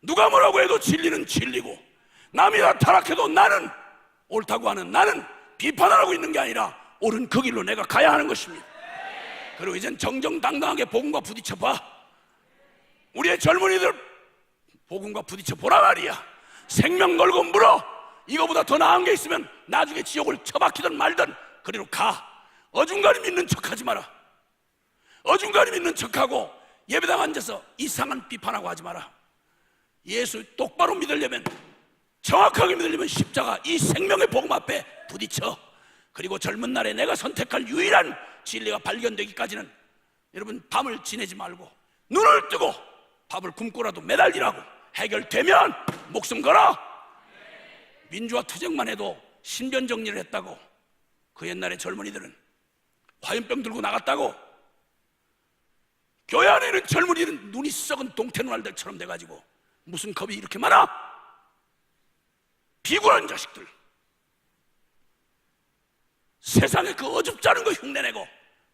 누가 뭐라고 해도 진리는 진리고 남이 다 타락해도 나는 옳다고 하는, 나는 비판하라고 있는 게 아니라 옳은 그 길로 내가 가야 하는 것입니다. 그리고 이젠 정정당당하게 복음과 부딪혀 봐. 우리의 젊은이들 복음과 부딪혀 보라 말이야. 생명 걸고 물어. 이거보다 더 나은 게 있으면 나중에 지옥을 처박히든 말든 그리로 가. 어중간히 믿는 척하지 마라. 어중간히 믿는 척하고 예배당 앉아서 이상한 비판하고 하지 마라. 예수 똑바로 믿으려면, 정확하게 믿으려면 십자가, 이 생명의 복음 앞에 부딪혀. 그리고 젊은 날에 내가 선택할 유일한 진리가 발견되기까지는 여러분 밤을 지내지 말고 눈을 뜨고 밥을 굶고라도 매달리라고. 해결되면 목숨 걸어. 민주화 투쟁만 해도 신변 정리를 했다고 그 옛날에 젊은이들은 화염병 들고 나갔다고. 교회 안에 있는 젊은이들은 눈이 썩은 동태눈알들처럼 돼가지고 무슨 겁이 이렇게 많아? 비굴한 자식들. 세상에 그 어줍지 않은 거 흉내내고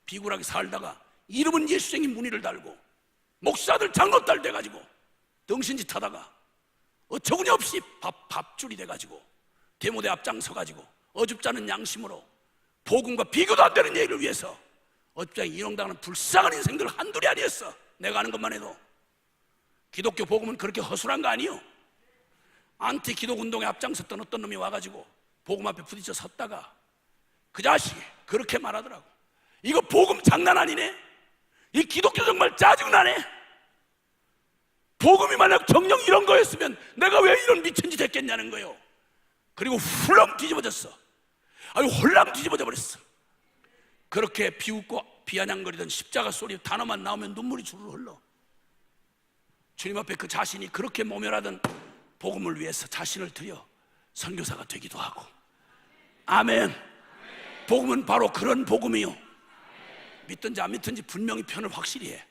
비굴하게 살다가 이름은 예수쟁이 무늬를 달고 목사들 장로딸 돼가지고 덩신짓 하다가 어처구니 없이 밥줄이 돼가지고 대모대 앞장서가지고 어줍지 않은 양심으로 복음과 비교도 안 되는 얘기를 위해서 어줍지 않게 인용당하는 불쌍한 인생들 한둘이 아니었어. 내가 아는 것만 해도. 기독교 복음은 그렇게 허술한 거 아니요. 안티 기독 운동에 앞장섰던 어떤 놈이 와가지고 복음 앞에 부딪혀 섰다가 그 자식이 그렇게 말하더라고. 이거 복음 장난 아니네. 이 기독교 정말 짜증나네. 복음이 만약 정녕 이런 거였으면 내가 왜 이런 미친 짓 했겠냐는 거예요. 그리고 훌렁 뒤집어졌어. 아유, 홀랑 뒤집어져 버렸어. 그렇게 비웃고 비아냥거리던 십자가 소리 단어만 나오면 눈물이 주르르 흘러. 주님 앞에 그 자신이 그렇게 모멸하던 복음을 위해서 자신을 들여 선교사가 되기도 하고. 아멘. 복음은 바로 그런 복음이요. 믿든지 안 믿든지 분명히 편을 확실히 해.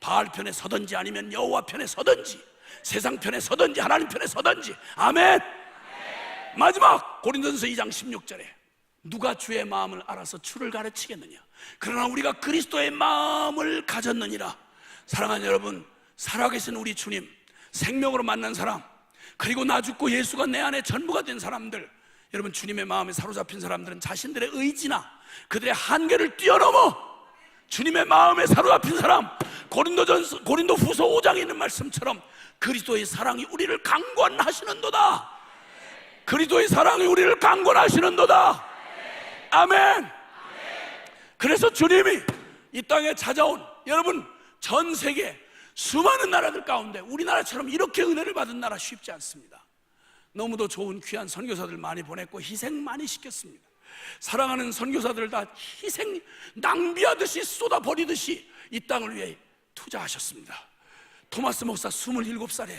바알 편에 서든지 아니면 여호와 편에 서든지 세상 편에 서든지 하나님 편에 서든지. 아멘. 마지막 고린도전서 2장 16절에 누가 주의 마음을 알아서 주를 가르치겠느냐. 그러나 우리가 그리스도의 마음을 가졌느니라. 사랑하는 여러분, 살아계신 우리 주님, 생명으로 만난 사람, 그리고 나 죽고 예수가 내 안에 전부가 된 사람들, 여러분 주님의 마음에 사로잡힌 사람들은 자신들의 의지나 그들의 한계를 뛰어넘어 주님의 마음에 사로잡힌 사람, 고린도 후서 5장에 있는 말씀처럼 그리스도의 사랑이 우리를 강권하시는도다. 그리스도의 사랑이 우리를 강권하시는도다. 아멘. 그래서 주님이 이 땅에 찾아온, 여러분 전 세계 수많은 나라들 가운데 우리나라처럼 이렇게 은혜를 받은 나라 쉽지 않습니다. 너무도 좋은 귀한 선교사들 많이 보냈고 희생 많이 시켰습니다. 사랑하는 선교사들을 다 희생, 낭비하듯이 쏟아버리듯이 이 땅을 위해 투자하셨습니다. 토마스 목사 27살에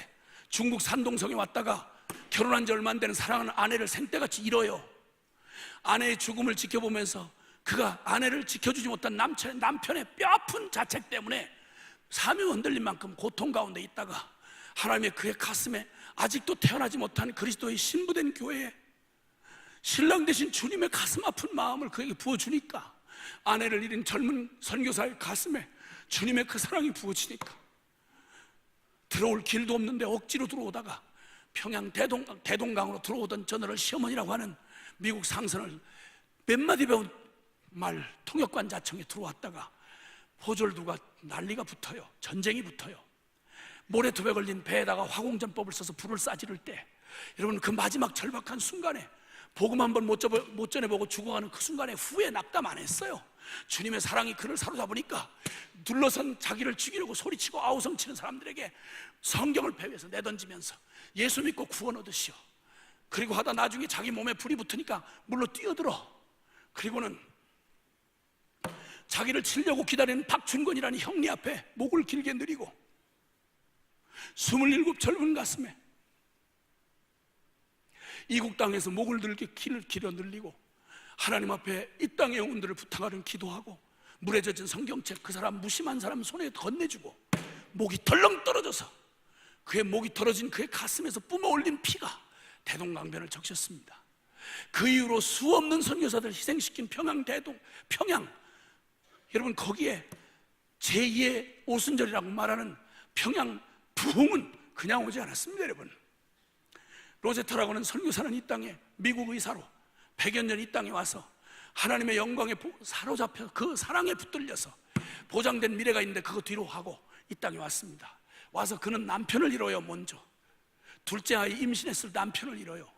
중국 산동성에 왔다가 결혼한 지 얼마 안 되는 사랑하는 아내를 생떼같이 잃어요. 아내의 죽음을 지켜보면서 그가 아내를 지켜주지 못한 남편의 뼈아픈 자책 때문에 사명 흔들린 만큼 고통 가운데 있다가 하나님의 그의 가슴에 아직도 태어나지 못한 그리스도의 신부된 교회에 신랑 되신 주님의 가슴 아픈 마음을 그에게 부어주니까, 아내를 잃은 젊은 선교사의 가슴에 주님의 그 사랑이 부어지니까 들어올 길도 없는데 억지로 들어오다가 평양 대동강으로 들어오던 저너를 시어머니라고 하는 미국 상선을 몇 마디 배운 말 통역관 자청에 들어왔다가 포졸두가 난리가 붙어요. 전쟁이 붙어요. 모래톱에 걸린 배에다가 화공전법을 써서 불을 쏴지를 때, 여러분 그 마지막 절박한 순간에 복음 한번 못 전해보고 죽어가는 그 순간에 후회 낙담 안 했어요. 주님의 사랑이 그를 사로잡으니까 둘러선 자기를 죽이려고 소리치고 아우성치는 사람들에게 성경을 배회해서 내던지면서 예수 믿고 구원 얻으시오. 그리고 하다 나중에 자기 몸에 불이 붙으니까 물로 뛰어들어. 그리고는 자기를 치려고 기다리는 박춘권이라는 형리 앞에 목을 길게 늘리고 27 젊은 가슴에 이국 땅에서 목을 들게 길을 길어 늘리고 하나님 앞에 이 땅의 영혼들을 부탁하는 기도하고 물에 젖은 성경책 그 사람 무심한 사람 손에 건네주고 목이 덜렁 떨어져서 그의 목이 떨어진 그의 가슴에서 뿜어올린 피가 대동강변을 적셨습니다. 그 이후로 수없는 선교사들 희생시킨 평양, 여러분 거기에 제2의 오순절이라고 말하는 평양 부흥은 그냥 오지 않았습니다. 여러분, 로제타라고는 선교사는 이 땅에 미국 의사로 100여 년 이 땅에 와서 하나님의 영광에 사로잡혀 그 사랑에 붙들려서 보장된 미래가 있는데 그거 뒤로 하고 이 땅에 왔습니다. 와서 그는 남편을 잃어요. 먼저 둘째 아이 임신했을 때 남편을 잃어요.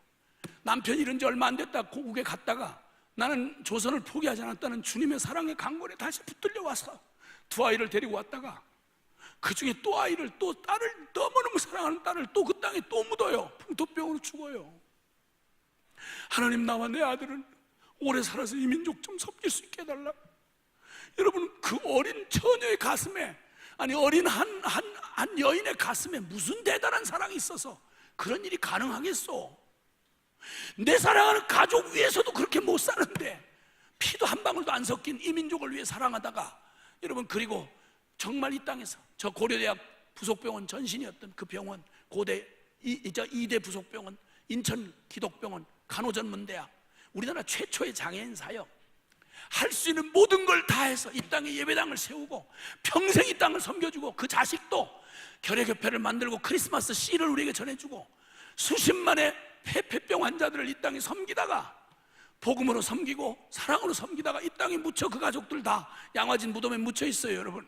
남편 잃은 지 얼마 안 됐다 고국에 갔다가 나는 조선을 포기하지 않았다는 주님의 사랑의 강권에 다시 붙들려 와서 두 아이를 데리고 왔다가 그 중에 또 아이를, 또 딸을, 너무너무 사랑하는 딸을 또 그 땅에 또 묻어요. 풍토병으로 죽어요. 하나님, 나와 내 아들은 오래 살아서 이 민족 좀 섬길 수 있게 해달라. 여러분, 그 어린 처녀의 가슴에, 아니 어린 한 여인의 가슴에 무슨 대단한 사랑이 있어서 그런 일이 가능하겠소? 내 사랑하는 가족 위해서도 그렇게 못 사는데 피도 한 방울도 안 섞인 이 민족을 위해 사랑하다가, 여러분, 그리고 정말 이 땅에서 저 고려대학 부속병원 전신이었던 그 병원, 고대 2대 부속병원, 인천 기독병원, 간호전문대학, 우리나라 최초의 장애인 사역, 할 수 있는 모든 걸 다해서 이 땅에 예배당을 세우고 평생 이 땅을 섬겨주고 그 자식도 결핵협회를 만들고 크리스마스 씨를 우리에게 전해주고 수십만의 폐폐병 환자들을 이 땅에 섬기다가 복음으로 섬기고 사랑으로 섬기다가 이 땅에 묻혀 그 가족들 다 양화진 무덤에 묻혀 있어요. 여러분,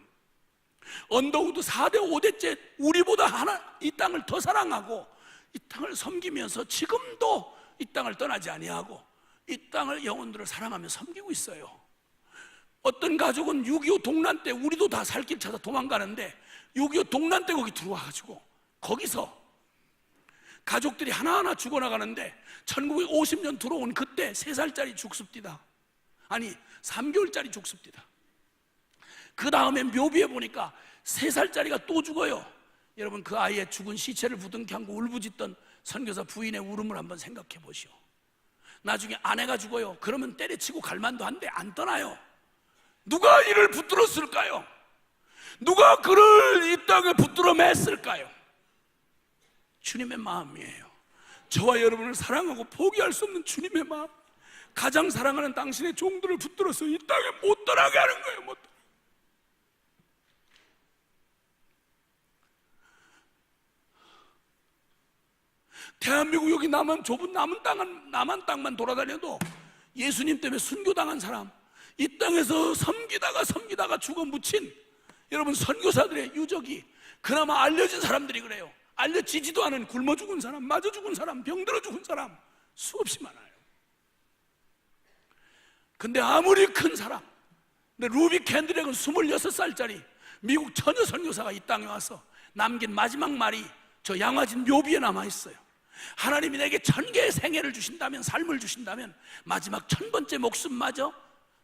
언더우드 4대 5대째 우리보다 이 땅을 더 사랑하고 이 땅을 섬기면서 지금도 이 땅을 떠나지 아니하고 이 땅을, 영혼들을 사랑하며 섬기고 있어요. 어떤 가족은 6.25 동란 때 우리도 다 살 길 찾아 도망가는데 6.25 동란 때 거기 들어와가지고 거기서 가족들이 하나하나 죽어나가는데 1950년 들어온 그때 3살짜리 죽습디다. 아니 3개월짜리 죽습디다. 그 다음에 묘비에 보니까 3살짜리가 또 죽어요. 여러분, 그 아이의 죽은 시체를 부둥켜 안고 울부짖던 선교사 부인의 울음을 한번 생각해 보시오. 나중에 아내가 죽어요. 그러면 때려치고 갈 만도 한데 안 떠나요. 누가 이를 붙들었을까요? 누가 그를 이 땅에 붙들어 맸을까요? 주님의 마음이에요. 저와 여러분을 사랑하고 포기할 수 없는 주님의 마음, 가장 사랑하는 당신의 종들을 붙들어서 이 땅에 못 떠나게 하는 거예요. 못 떠나게. 대한민국 여기 좁은 남한 땅만 돌아다녀도 예수님 때문에 순교당한 사람, 이 땅에서 섬기다가 죽어 묻힌 여러분 선교사들의 유적이 그나마 알려진 사람들이 그래요. 알려지지도 않은 굶어 죽은 사람, 맞아 죽은 사람, 병들어 죽은 사람 수없이 많아요. 근데 아무리 큰 사람, 근데 루비 캔드렉은 26살짜리 미국 처녀 선교사가 이 땅에 와서 남긴 마지막 말이 저 양화진 묘비에 남아있어요. 하나님이 내게 1000개의 생애를 주신다면, 삶을 주신다면 마지막 1000번째 목숨마저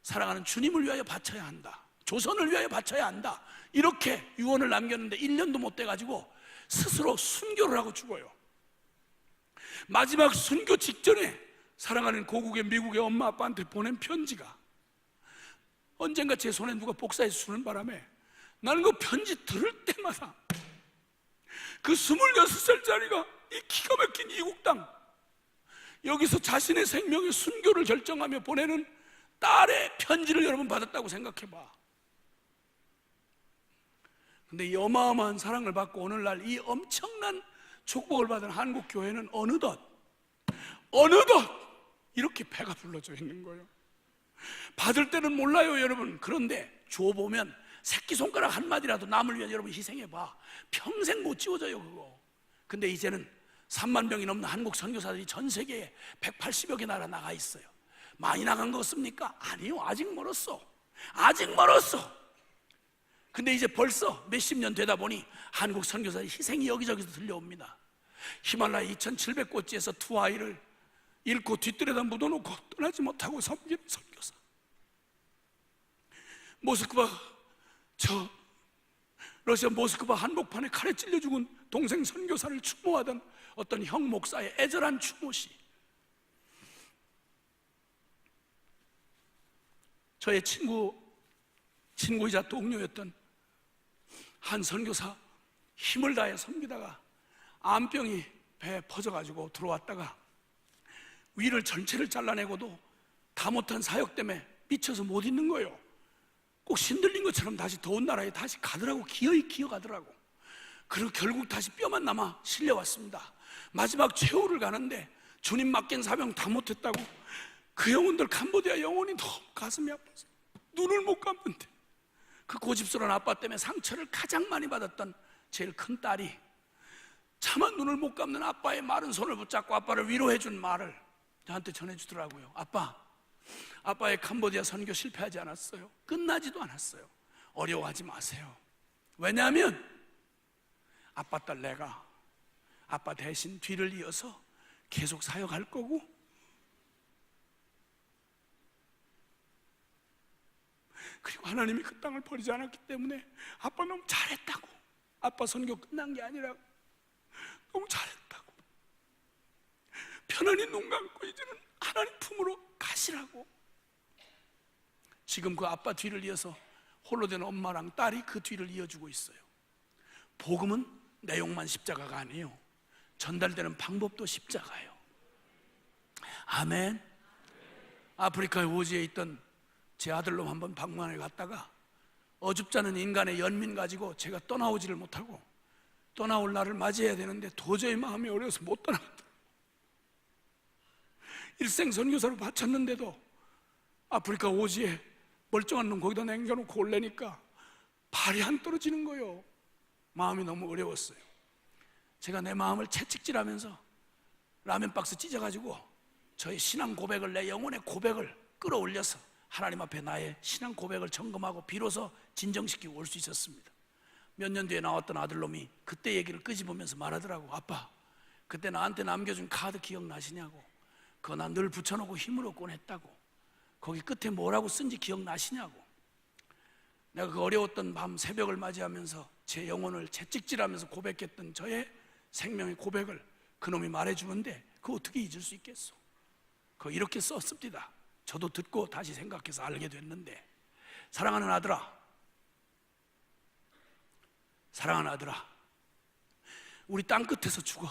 사랑하는 주님을 위하여 바쳐야 한다, 조선을 위하여 바쳐야 한다, 이렇게 유언을 남겼는데 1년도 못 돼가지고 스스로 순교를 하고 죽어요. 마지막 순교 직전에 사랑하는 고국의 미국의 엄마 아빠한테 보낸 편지가 언젠가 제 손에 누가 복사해서 주는 바람에 나는 그 편지 들을 때마다 그 26살짜리가 이 기가 막힌 이국 땅, 여기서 자신의 생명의 순교를 결정하며 보내는 딸의 편지를 여러분 받았다고 생각해봐. 근데 이 어마어마한 사랑을 받고 오늘날 이 엄청난 축복을 받은 한국 교회는 어느덧 이렇게 배가 불러져 있는 거예요. 받을 때는 몰라요, 여러분. 그런데 줘보면 새끼손가락 한마디라도 남을 위해 여러분 희생해봐. 평생 못 지워져요 그거. 근데 이제는 3만 명이 넘는 한국 선교사들이 전 세계에 180여 개 나라 나가 있어요. 많이 나간 거 같습니까? 아니요, 아직 멀었어. 아직 멀었어. 근데 이제 벌써 몇십 년 되다 보니 한국 선교사의 희생이 여기저기서 들려옵니다. 히말라야 2700고지에서 두 아이를 잃고 뒷뜰에다 묻어놓고 떠나지 못하고 섬기는 선교사. 모스크바, 러시아 모스크바 한복판에 칼에 찔려 죽은 동생 선교사를 추모하던 어떤 형 목사의 애절한 추모시. 저의 친구이자 동료였던 한 선교사, 힘을 다해 섬기다가 암병이 배에 퍼져가지고 들어왔다가 위를 전체를 잘라내고도 다 못한 사역 때문에 미쳐서 못 있는 거예요. 꼭 신들린 것처럼 다시 더운 나라에 다시 가더라고. 기어이 기어가더라고. 그리고 결국 다시 뼈만 남아 실려왔습니다. 마지막 최후를 가는데 주님 맡긴 사명 다 못했다고. 그 영혼들, 캄보디아 영혼이 너무 가슴이 아파서 눈을 못 감는데, 그 고집스러운 아빠 때문에 상처를 가장 많이 받았던 제일 큰 딸이 차마 눈을 못 감는 아빠의 마른 손을 붙잡고 아빠를 위로해준 말을 저한테 전해주더라고요. 아빠의 캄보디아 선교 실패하지 않았어요. 끝나지도 않았어요. 어려워하지 마세요. 왜냐하면 아빠 딸 내가 아빠 대신 뒤를 이어서 계속 사역할 거고, 그리고 하나님이 그 땅을 버리지 않았기 때문에 아빠 너무 잘했다고. 아빠 선교 끝난 게 아니라 너무 잘했다고. 편안히 눈 감고 이제는 하나님 품으로 가시라고. 지금 그 아빠 뒤를 이어서 홀로 된 엄마랑 딸이 그 뒤를 이어주고 있어요. 복음은 내용만 십자가가 아니에요. 전달되는 방법도 십자가예요. 아멘. 아프리카의 오지에 있던 제 아들놈 한번 방문에 갔다가 어줍잖은 인간의 연민 가지고 제가 떠나오지를 못하고 떠나올 날을 맞이해야 되는데 도저히 마음이 어려워서 못 떠나겠다. 일생 선교사로 바쳤는데도 아프리카 오지에 멀쩡한 놈 거기다 남겨놓고 올래니까 발이 안 떨어지는 거예요. 마음이 너무 어려웠어요. 제가 내 마음을 채찍질하면서 라면 박스 찢어가지고 저의 신앙 고백을, 내 영혼의 고백을 끌어올려서 하나님 앞에 나의 신앙 고백을 점검하고 비로소 진정시키고 올 수 있었습니다. 몇 년 뒤에 나왔던 아들놈이 그때 얘기를 끄집으면서 말하더라고. 아빠, 그때 나한테 남겨준 카드 기억나시냐고. 그거 나 늘 붙여놓고 힘으로 꺼냈다고. 거기 끝에 뭐라고 쓴지 기억나시냐고. 내가 그 어려웠던 밤 새벽을 맞이하면서 제 영혼을 채찍질하면서 고백했던 저의 생명의 고백을 그놈이 말해주는데 그거 어떻게 잊을 수 있겠어. 그거 이렇게 썼습니다. 저도 듣고 다시 생각해서 알게 됐는데, 사랑하는 아들아, 사랑하는 아들아, 우리 땅 끝에서 죽어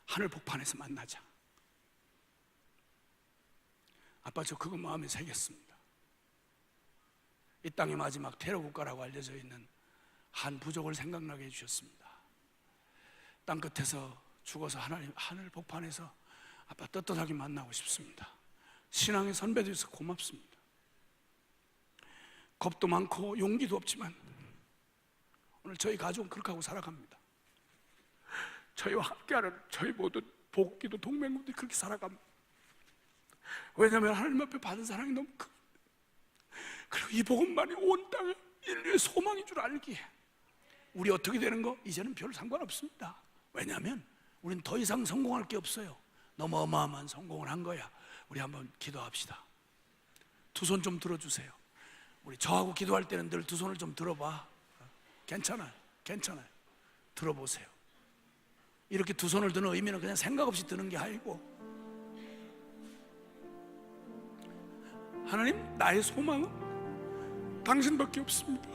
하늘 복판에서 만나자. 아빠, 저 그거 마음에 새겼습니다. 이 땅의 마지막 테러 국가라고 알려져 있는 한 부족을 생각나게 해주셨습니다. 땅 끝에서 죽어서 하늘 복판에서 아빠 떳떳하게 만나고 싶습니다. 신앙의 선배들에서 고맙습니다. 겁도 많고 용기도 없지만 오늘 저희 가족은 그렇게 하고 살아갑니다. 저희와 함께하는 저희 모든 복기도 동맹군들이 그렇게 살아갑니다. 왜냐하면 하나님 앞에 받은 사랑이 너무 큽니다. 그리고 이 복음만이 온 땅에 인류의 소망인 줄 알기에 우리 어떻게 되는 거 이제는 별 상관없습니다. 왜냐하면 우리는 더 이상 성공할 게 없어요. 너무 어마어마한 성공을 한 거야. 우리 한번 기도합시다. 두 손 좀 들어주세요. 우리 저하고 기도할 때는 늘 두 손을 좀 들어봐. 괜찮아요. 괜찮아요. 들어보세요. 이렇게 두 손을 드는 의미는 그냥 생각 없이 드는 게 아니고, 하나님, 나의 소망은 당신밖에 없습니다.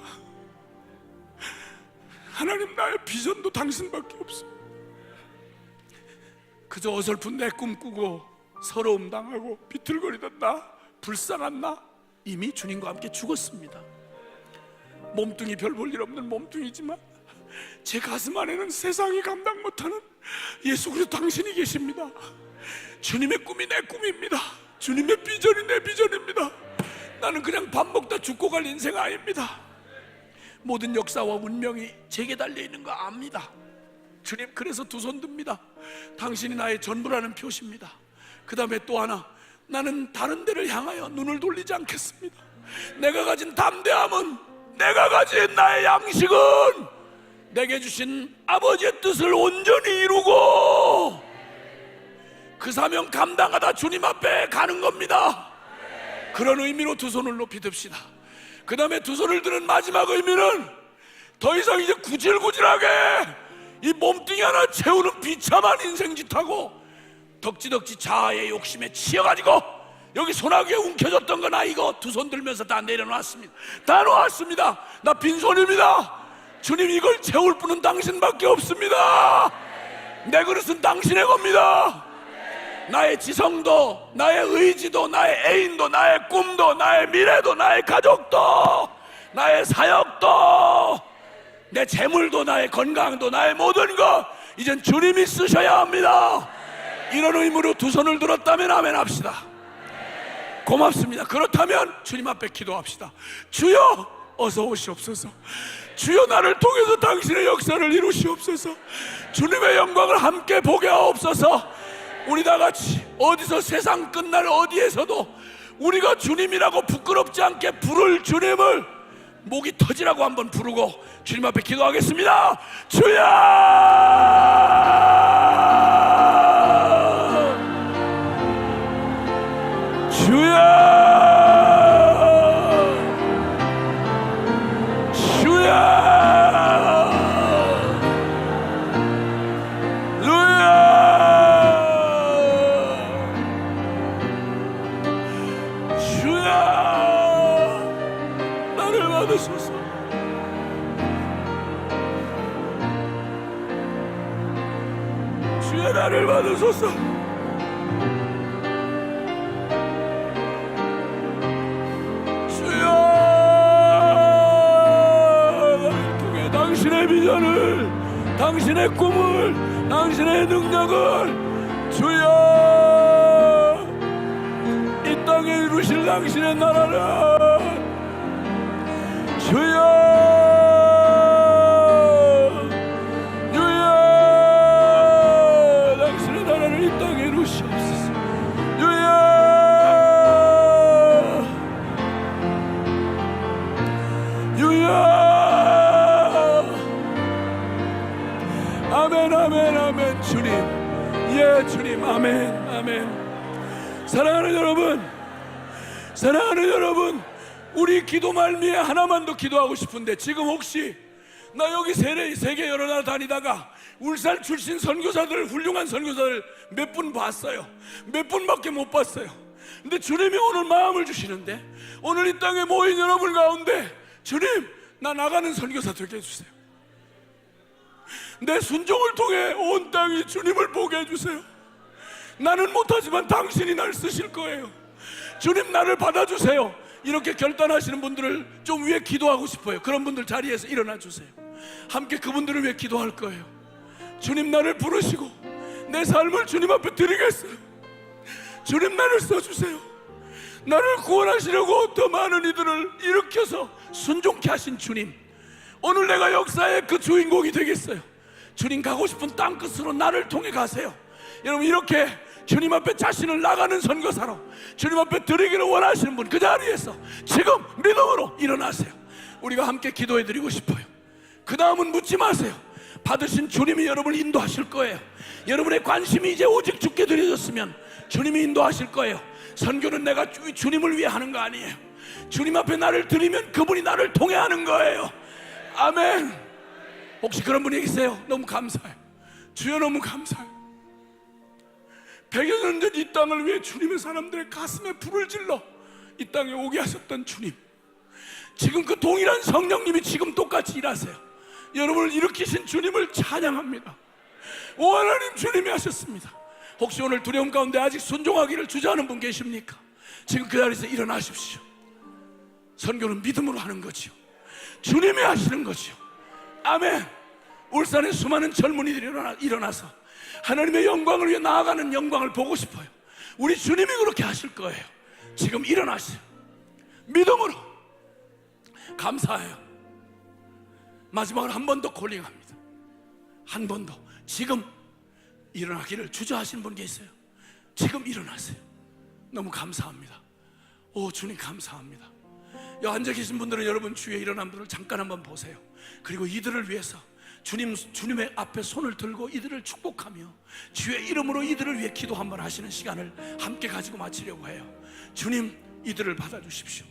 하나님, 나의 비전도 당신밖에 없습니다. 그저 어설픈 내 꿈 꾸고 서러움 당하고 비틀거리던 나, 불쌍한 나, 이미 주님과 함께 죽었습니다. 몸뚱이 별 볼 일 없는 몸뚱이지만 제 가슴 안에는 세상이 감당 못하는 예수 그리스도 당신이 계십니다. 주님의 꿈이 내 꿈입니다. 주님의 비전이 내 비전입니다. 나는 그냥 밥 먹다 죽고 갈 인생 아닙니다. 모든 역사와 운명이 제게 달려 있는 거 압니다. 주님, 그래서 두 손 듭니다. 당신이 나의 전부라는 표시입니다. 그 다음에 또 하나, 나는 다른 데를 향하여 눈을 돌리지 않겠습니다. 내가 가진 담대함은, 내가 가진 나의 양식은 내게 주신 아버지의 뜻을 온전히 이루고 그 사명 감당하다 주님 앞에 가는 겁니다. 그런 의미로 두 손을 높이 듭시다. 그 다음에 두 손을 드는 마지막 의미는 더 이상 이제 구질구질하게 이 몸뚱이 하나 채우는 비참한 인생짓하고 덕지덕지 자아의 욕심에 치여가지고 여기 소나기에 움켜졌던 거 나 이거 두 손 들면서 다 내려놨습니다. 다 놓았습니다. 나 빈손입니다. 주님, 이걸 채울 분은 당신밖에 없습니다. 내 그릇은 당신의 겁니다. 나의 지성도, 나의 의지도, 나의 애인도, 나의 꿈도, 나의 미래도, 나의 가족도, 나의 사역도, 내 재물도, 나의 건강도, 나의 모든 것 이젠 주님이 쓰셔야 합니다. 이런 의무로 두 손을 들었다면 아멘 합시다. 고맙습니다. 그렇다면 주님 앞에 기도합시다. 주여, 어서 오시옵소서. 주여, 나를 통해서 당신의 역사를 이루시옵소서. 주님의 영광을 함께 보게 하옵소서. 우리 다 같이 어디서 세상 끝날 어디에서도 우리가 주님이라고 부끄럽지 않게 부를 주님을 목이 터지라고 한번 부르고 주님 앞에 기도하겠습니다. 주여, 주여, 주여, 주여, 나를 받으소서. 주여, 나를 통해 당신의 비전을, 당신의 꿈을, 당신의 능력을, 주여, 이 땅에 이루실 당신의 나라를, 주여, 아멘, 아멘, 아멘. 주님, 예, 주님, 아멘, 아멘. 사랑하는 여러분, 사랑하는 여러분, 우리 기도 말미에 하나만 더 기도하고 싶은데, 지금 혹시 나 여기 세계 여러 나라 다니다가 울산 출신 선교사들, 훌륭한 선교사들 몇 분 봤어요. 몇 분밖에 못 봤어요. 근데 주님이 오늘 마음을 주시는데, 오늘 이 땅에 모인 여러분 가운데 주님, 나 나가는 선교사 되게 해주세요. 내 순종을 통해 온 땅이 주님을 보게 해주세요. 나는 못하지만 당신이 날 쓰실 거예요. 주님, 나를 받아주세요. 이렇게 결단하시는 분들을 좀 위해 기도하고 싶어요. 그런 분들 자리에서 일어나 주세요. 함께 그분들을 위해 기도할 거예요. 주님, 나를 부르시고 내 삶을 주님 앞에 드리겠어요. 주님, 나를 써주세요. 나를 구원하시려고 더 많은 이들을 일으켜서 순종케 하신 주님, 오늘 내가 역사의 그 주인공이 되겠어요. 주님, 가고 싶은 땅끝으로 나를 통해 가세요. 여러분, 이렇게 주님 앞에 자신을 나가는 선교사로 주님 앞에 드리기를 원하시는 분, 그 자리에서 지금 믿음으로 일어나세요. 우리가 함께 기도해 드리고 싶어요. 그 다음은 묻지 마세요. 받으신 주님이 여러분을 인도하실 거예요. 여러분의 관심이 이제 오직 주께 드려졌으면 주님이 인도하실 거예요. 선교는 내가 주님을 위해 하는 거 아니에요. 주님 앞에 나를 드리면 그분이 나를 통해 하는 거예요. 아멘. 혹시 그런 분이 계세요? 너무 감사해요. 주여, 너무 감사해요. 100여 년 전 이 땅을 위해 주님의 사람들의 가슴에 불을 질러 이 땅에 오게 하셨던 주님, 지금 그 동일한 성령님이 지금 똑같이 일하세요. 여러분을 일으키신 주님을 찬양합니다. 오 하나님, 주님이 하셨습니다. 혹시 오늘 두려움 가운데 아직 순종하기를 주저하는 분 계십니까? 지금 그 자리에서 일어나십시오. 선교는 믿음으로 하는 거지요. 주님이 하시는 거지요. 아멘. 울산의 수많은 젊은이들이 일어나서 하나님의 영광을 위해 나아가는 영광을 보고 싶어요. 우리 주님이 그렇게 하실 거예요. 지금 일어나세요. 믿음으로. 감사해요. 마지막으로 한 번 더 콜링합니다. 한 번 더. 지금 일어나기를 주저하시는 분 계세요. 지금 일어나세요. 너무 감사합니다. 오, 주님 감사합니다. 여기 앉아 계신 분들은 여러분 주위에 일어난 분을 잠깐 한번 보세요. 그리고 이들을 위해서 주님의 앞에 손을 들고 이들을 축복하며 주의 이름으로 이들을 위해 기도 한번 하시는 시간을 함께 가지고 마치려고 해요. 주님, 이들을 받아주십시오.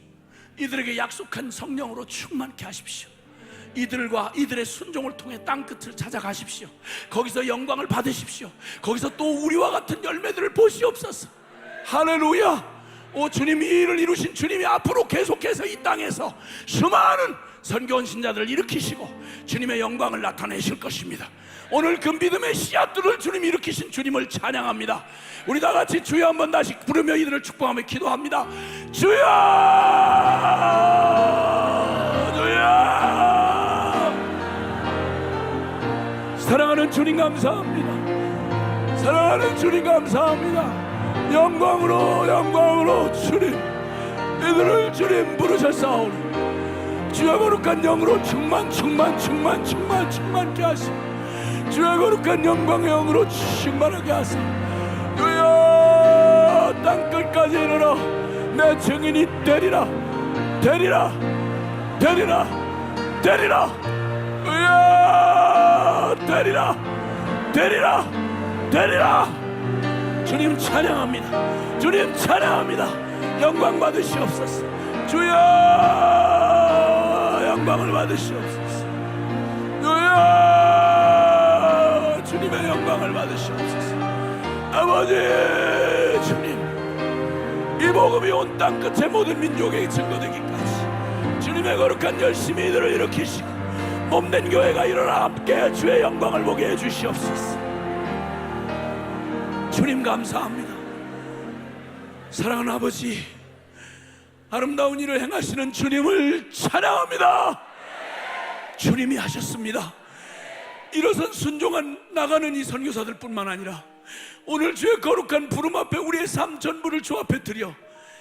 이들에게 약속한 성령으로 충만케 하십시오. 이들과 이들의 순종을 통해 땅끝을 찾아가십시오. 거기서 영광을 받으십시오. 거기서 또 우리와 같은 열매들을 보시옵소서. 할렐루야. 오, 주님이 이 일을 이루신 주님이 앞으로 계속해서 이 땅에서 수많은 선교원 신자들을 일으키시고 주님의 영광을 나타내실 것입니다. 오늘 그 믿음의 씨앗들을 주님이 일으키신 주님을 찬양합니다. 우리 다 같이 주여 한번 다시 부르며 이들을 축복하며 기도합니다. 주여, 주여. 사랑하는 주님 감사합니다. 사랑하는 주님 감사합니다. 영광으로 영광으로 주님, 이들을 주님 부르셨사오니 주의 거룩한 영으로 충만케 하시고 주의 거룩한 영광의 영으로 충만하게 하사 주여 땅끝까지 이르러 내 증인이 되리라 되리라 되리라 되리라 주여 되리라 되리라 되리라. 주님 찬양합니다. 주님 찬양합니다. 영광 받으시옵소서. 주여 영광을 받으시옵소서. 주여 주님의 영광을 받으시옵소서. 아버지 주님, 이 복음이 온 땅끝의 모든 민족에게 증거되기까지 주님의 거룩한 열심히 이들을 일으키시고 몸된 교회가 일어나 함께 주의 영광을 보게 해주시옵소서. 주님 감사합니다. 사랑하는 아버지, 아름다운 일을 행하시는 주님을 찬양합니다. 주님이 하셨습니다. 일어선 순종한 나가는 이 선교사들 뿐만 아니라 오늘 주의 거룩한 부름 앞에 우리의 삶 전부를 주 앞에 드려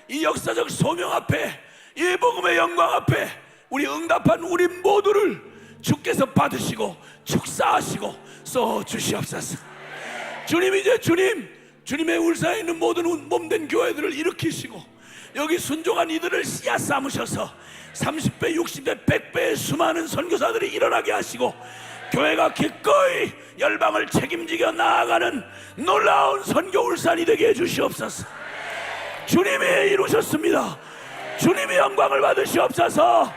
이 역사적 소명 앞에 이 복음의 영광 앞에 우리 응답한 우리 모두를 주께서 받으시고 축사하시고 써주시옵소서. 주님, 이제 주님의 울산에 있는 모든 몸된 교회들을 일으키시고 여기 순종한 이들을 씨앗 삼으셔서 30배, 60배, 100배의 수많은 선교사들이 일어나게 하시고 교회가 기꺼이 열방을 책임지겨 나아가는 놀라운 선교 울산이 되게 해주시옵소서. 주님이 이루셨습니다. 주님이 영광을 받으시옵소서.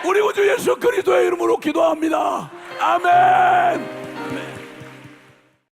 우리 구주 예수 그리스도의 이름으로 기도합니다. 아멘.